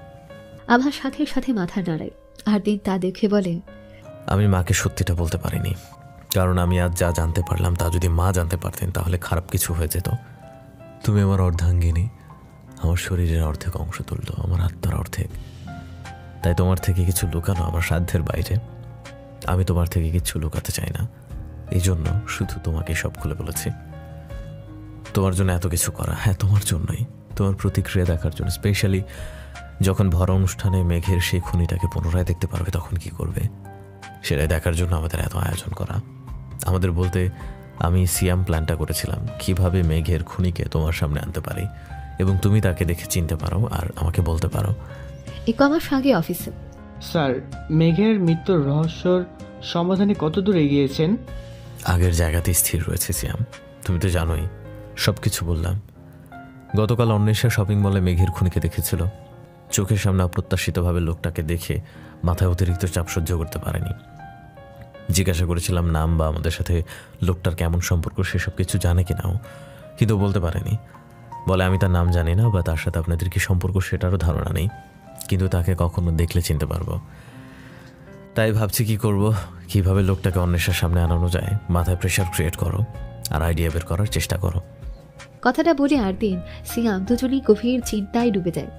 আভার সাথে সাথে মাথা নাড়ায়। আর দিন তা দেখে বলে, আমি মাকে সত্যিটা বলতে পারিনি, কারণ আমি আজ যা জানতে পারলাম তা যদি মা জানতে পারতেন তাহলে খারাপ কিছু হয়ে যেত। তুমি আমার অর্ধাঙ্গিনী, আমার শরীরের অর্ধেক অংশ তুলল, আমার আত্মার অর্ধেক। তাই তোমার থেকে কিছু লুকানো আমার সাধ্যের বাইরে। আমি তোমার থেকে কিছু লুকাতে চাই না, এই জন্য শুধু তোমাকে সব খুলে বলেছি। তোমার জন্য এত কিছু করা, হ্যাঁ তোমার জন্যই, তোমার প্রতিক্রিয়া দেখার জন্য। স্পেশালি যখন ভরা অনুষ্ঠানে মেঘের সেই খুনিটাকে পুনরায় দেখতে পারবে তখন কি করবে সেটাই দেখার জন্য আমাদের এত আয়োজন করা। আমাদের বলতে আমি সিয়াম প্ল্যানটা করেছিলাম কিভাবে মেঘের খুনিকে তোমার সামনে আনতে পারি এবং তুমি তাকে দেখে চিনতে পারো আর আমাকে বলতে পারো। এ আমার সঙ্গে অফিসে। স্যার, মেঘের মৃত্যুর রহস্যর সমাধানে কত দূর এগিয়েছেন? আগের জায়গাতেই স্থির রয়েছে সিয়াম, তুমি তো জানোই। সব কিছু বললাম। গতকাল অন্বেষা শপিং মলে মেঘের খুনিকে দেখেছিল। চোখের সামনে অপ্রত্যাশিতভাবে লোকটাকে দেখে মাথায় অতিরিক্ত চাপ সহ্য করতে পারেনি। জিজ্ঞাসা করেছিলাম নাম বা আমাদের সাথে লোকটার কেমন সম্পর্ক সেসব কিছু জানে কি নাও, কিন্তু বলতে পারেনি। বলে আমি তার নাম জানি না বা তার সাথে আপনাদের কি সম্পর্ক সেটারও ধারণা নেই, কিন্তু তাকে কখনো দেখলে চিনতে পারবো। তাই ভাবছি কি করব, কিভাবে লোকটাকে অন্বেষার সামনে আনানো যায়। মাথায় প্রেশার ক্রিয়েট করো আর আইডিয়া বের করার চেষ্টা করো। কথাটা বলে আরদিন সিয়াম দুজনেই গভীর চিন্তায় ডুবে যায়।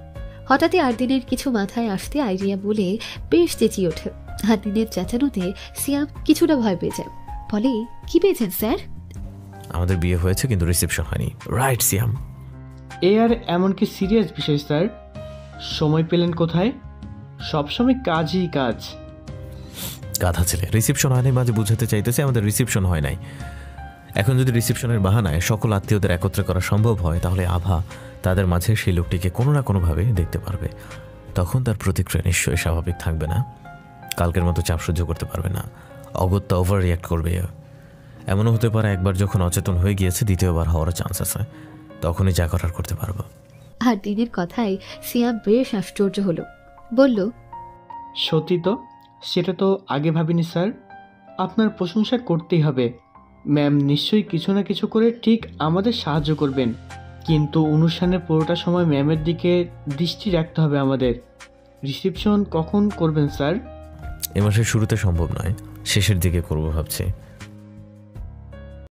হঠাৎই আরদিনের কিছু মাথায় আসতে আইডিয়া বলে বেশ চেঁচিয়ে ওঠে। আরদিনের চেঁচানোতে সিয়াম কিছুটা ভয় পেয়ে যায়। বলে, কি পেয়েছেন স্যার? আমাদের বিয়ে হয়েছে কিন্তু রিসেপশন হয়নি। রাইট সিয়াম? এ আর এমন কি সিরিয়াস বিষয় স্যার? সময় পেলেন কোথায়? সবসময় কাজই কাজ। গাধা ছেলে, রিসেপশন হয়নি মাঝে বুঝাতে চাইতেছে আমাদের রিসেপশন হয় নাই। এখন যদি রিসেপশনের বাহানায় সকল আত্মীয়দের একত্রে করা সম্ভব হয় তাহলে আভা তাদের মাঝে সেই লোকটিকে কোনো না কোনোভাবে দেখতে পারবে। তখন তার প্রতিক্রিয়া নিশ্চয়ই স্বাভাবিক থাকবে না। কালকের মতো চাপ সহ্য করতে পারবে না, অগত্যা ওভার রিয়াক্ট করবে। এমনও হতে পারে একবার যখন অচেতন হয়ে গিয়েছে দ্বিতীয়বার হওয়ার চান্স আছে, তখনই যা করার করতে পারবো। আর দিনের কথায় সিয়াম বেশ আশ্চর্য হলো। বলল, সত্যি তো? সেটা তো আগে ভাবিনি স্যার। আপনার প্রশংসা করতেই হবে। ম্যাম নিশ্চয়ই কিছু না কিছু করে ঠিক আমাদের সাহায্য করবেন, কিন্তু অনুষ্ঠানের পুরোটা সময় ম্যামের দিকে দৃষ্টি রাখতে হবে আমাদের। রিসেপশন কখন করবেন স্যার? এ মাসের শুরুতে সম্ভব নয়, শেষের দিকে করবো ভাবছি।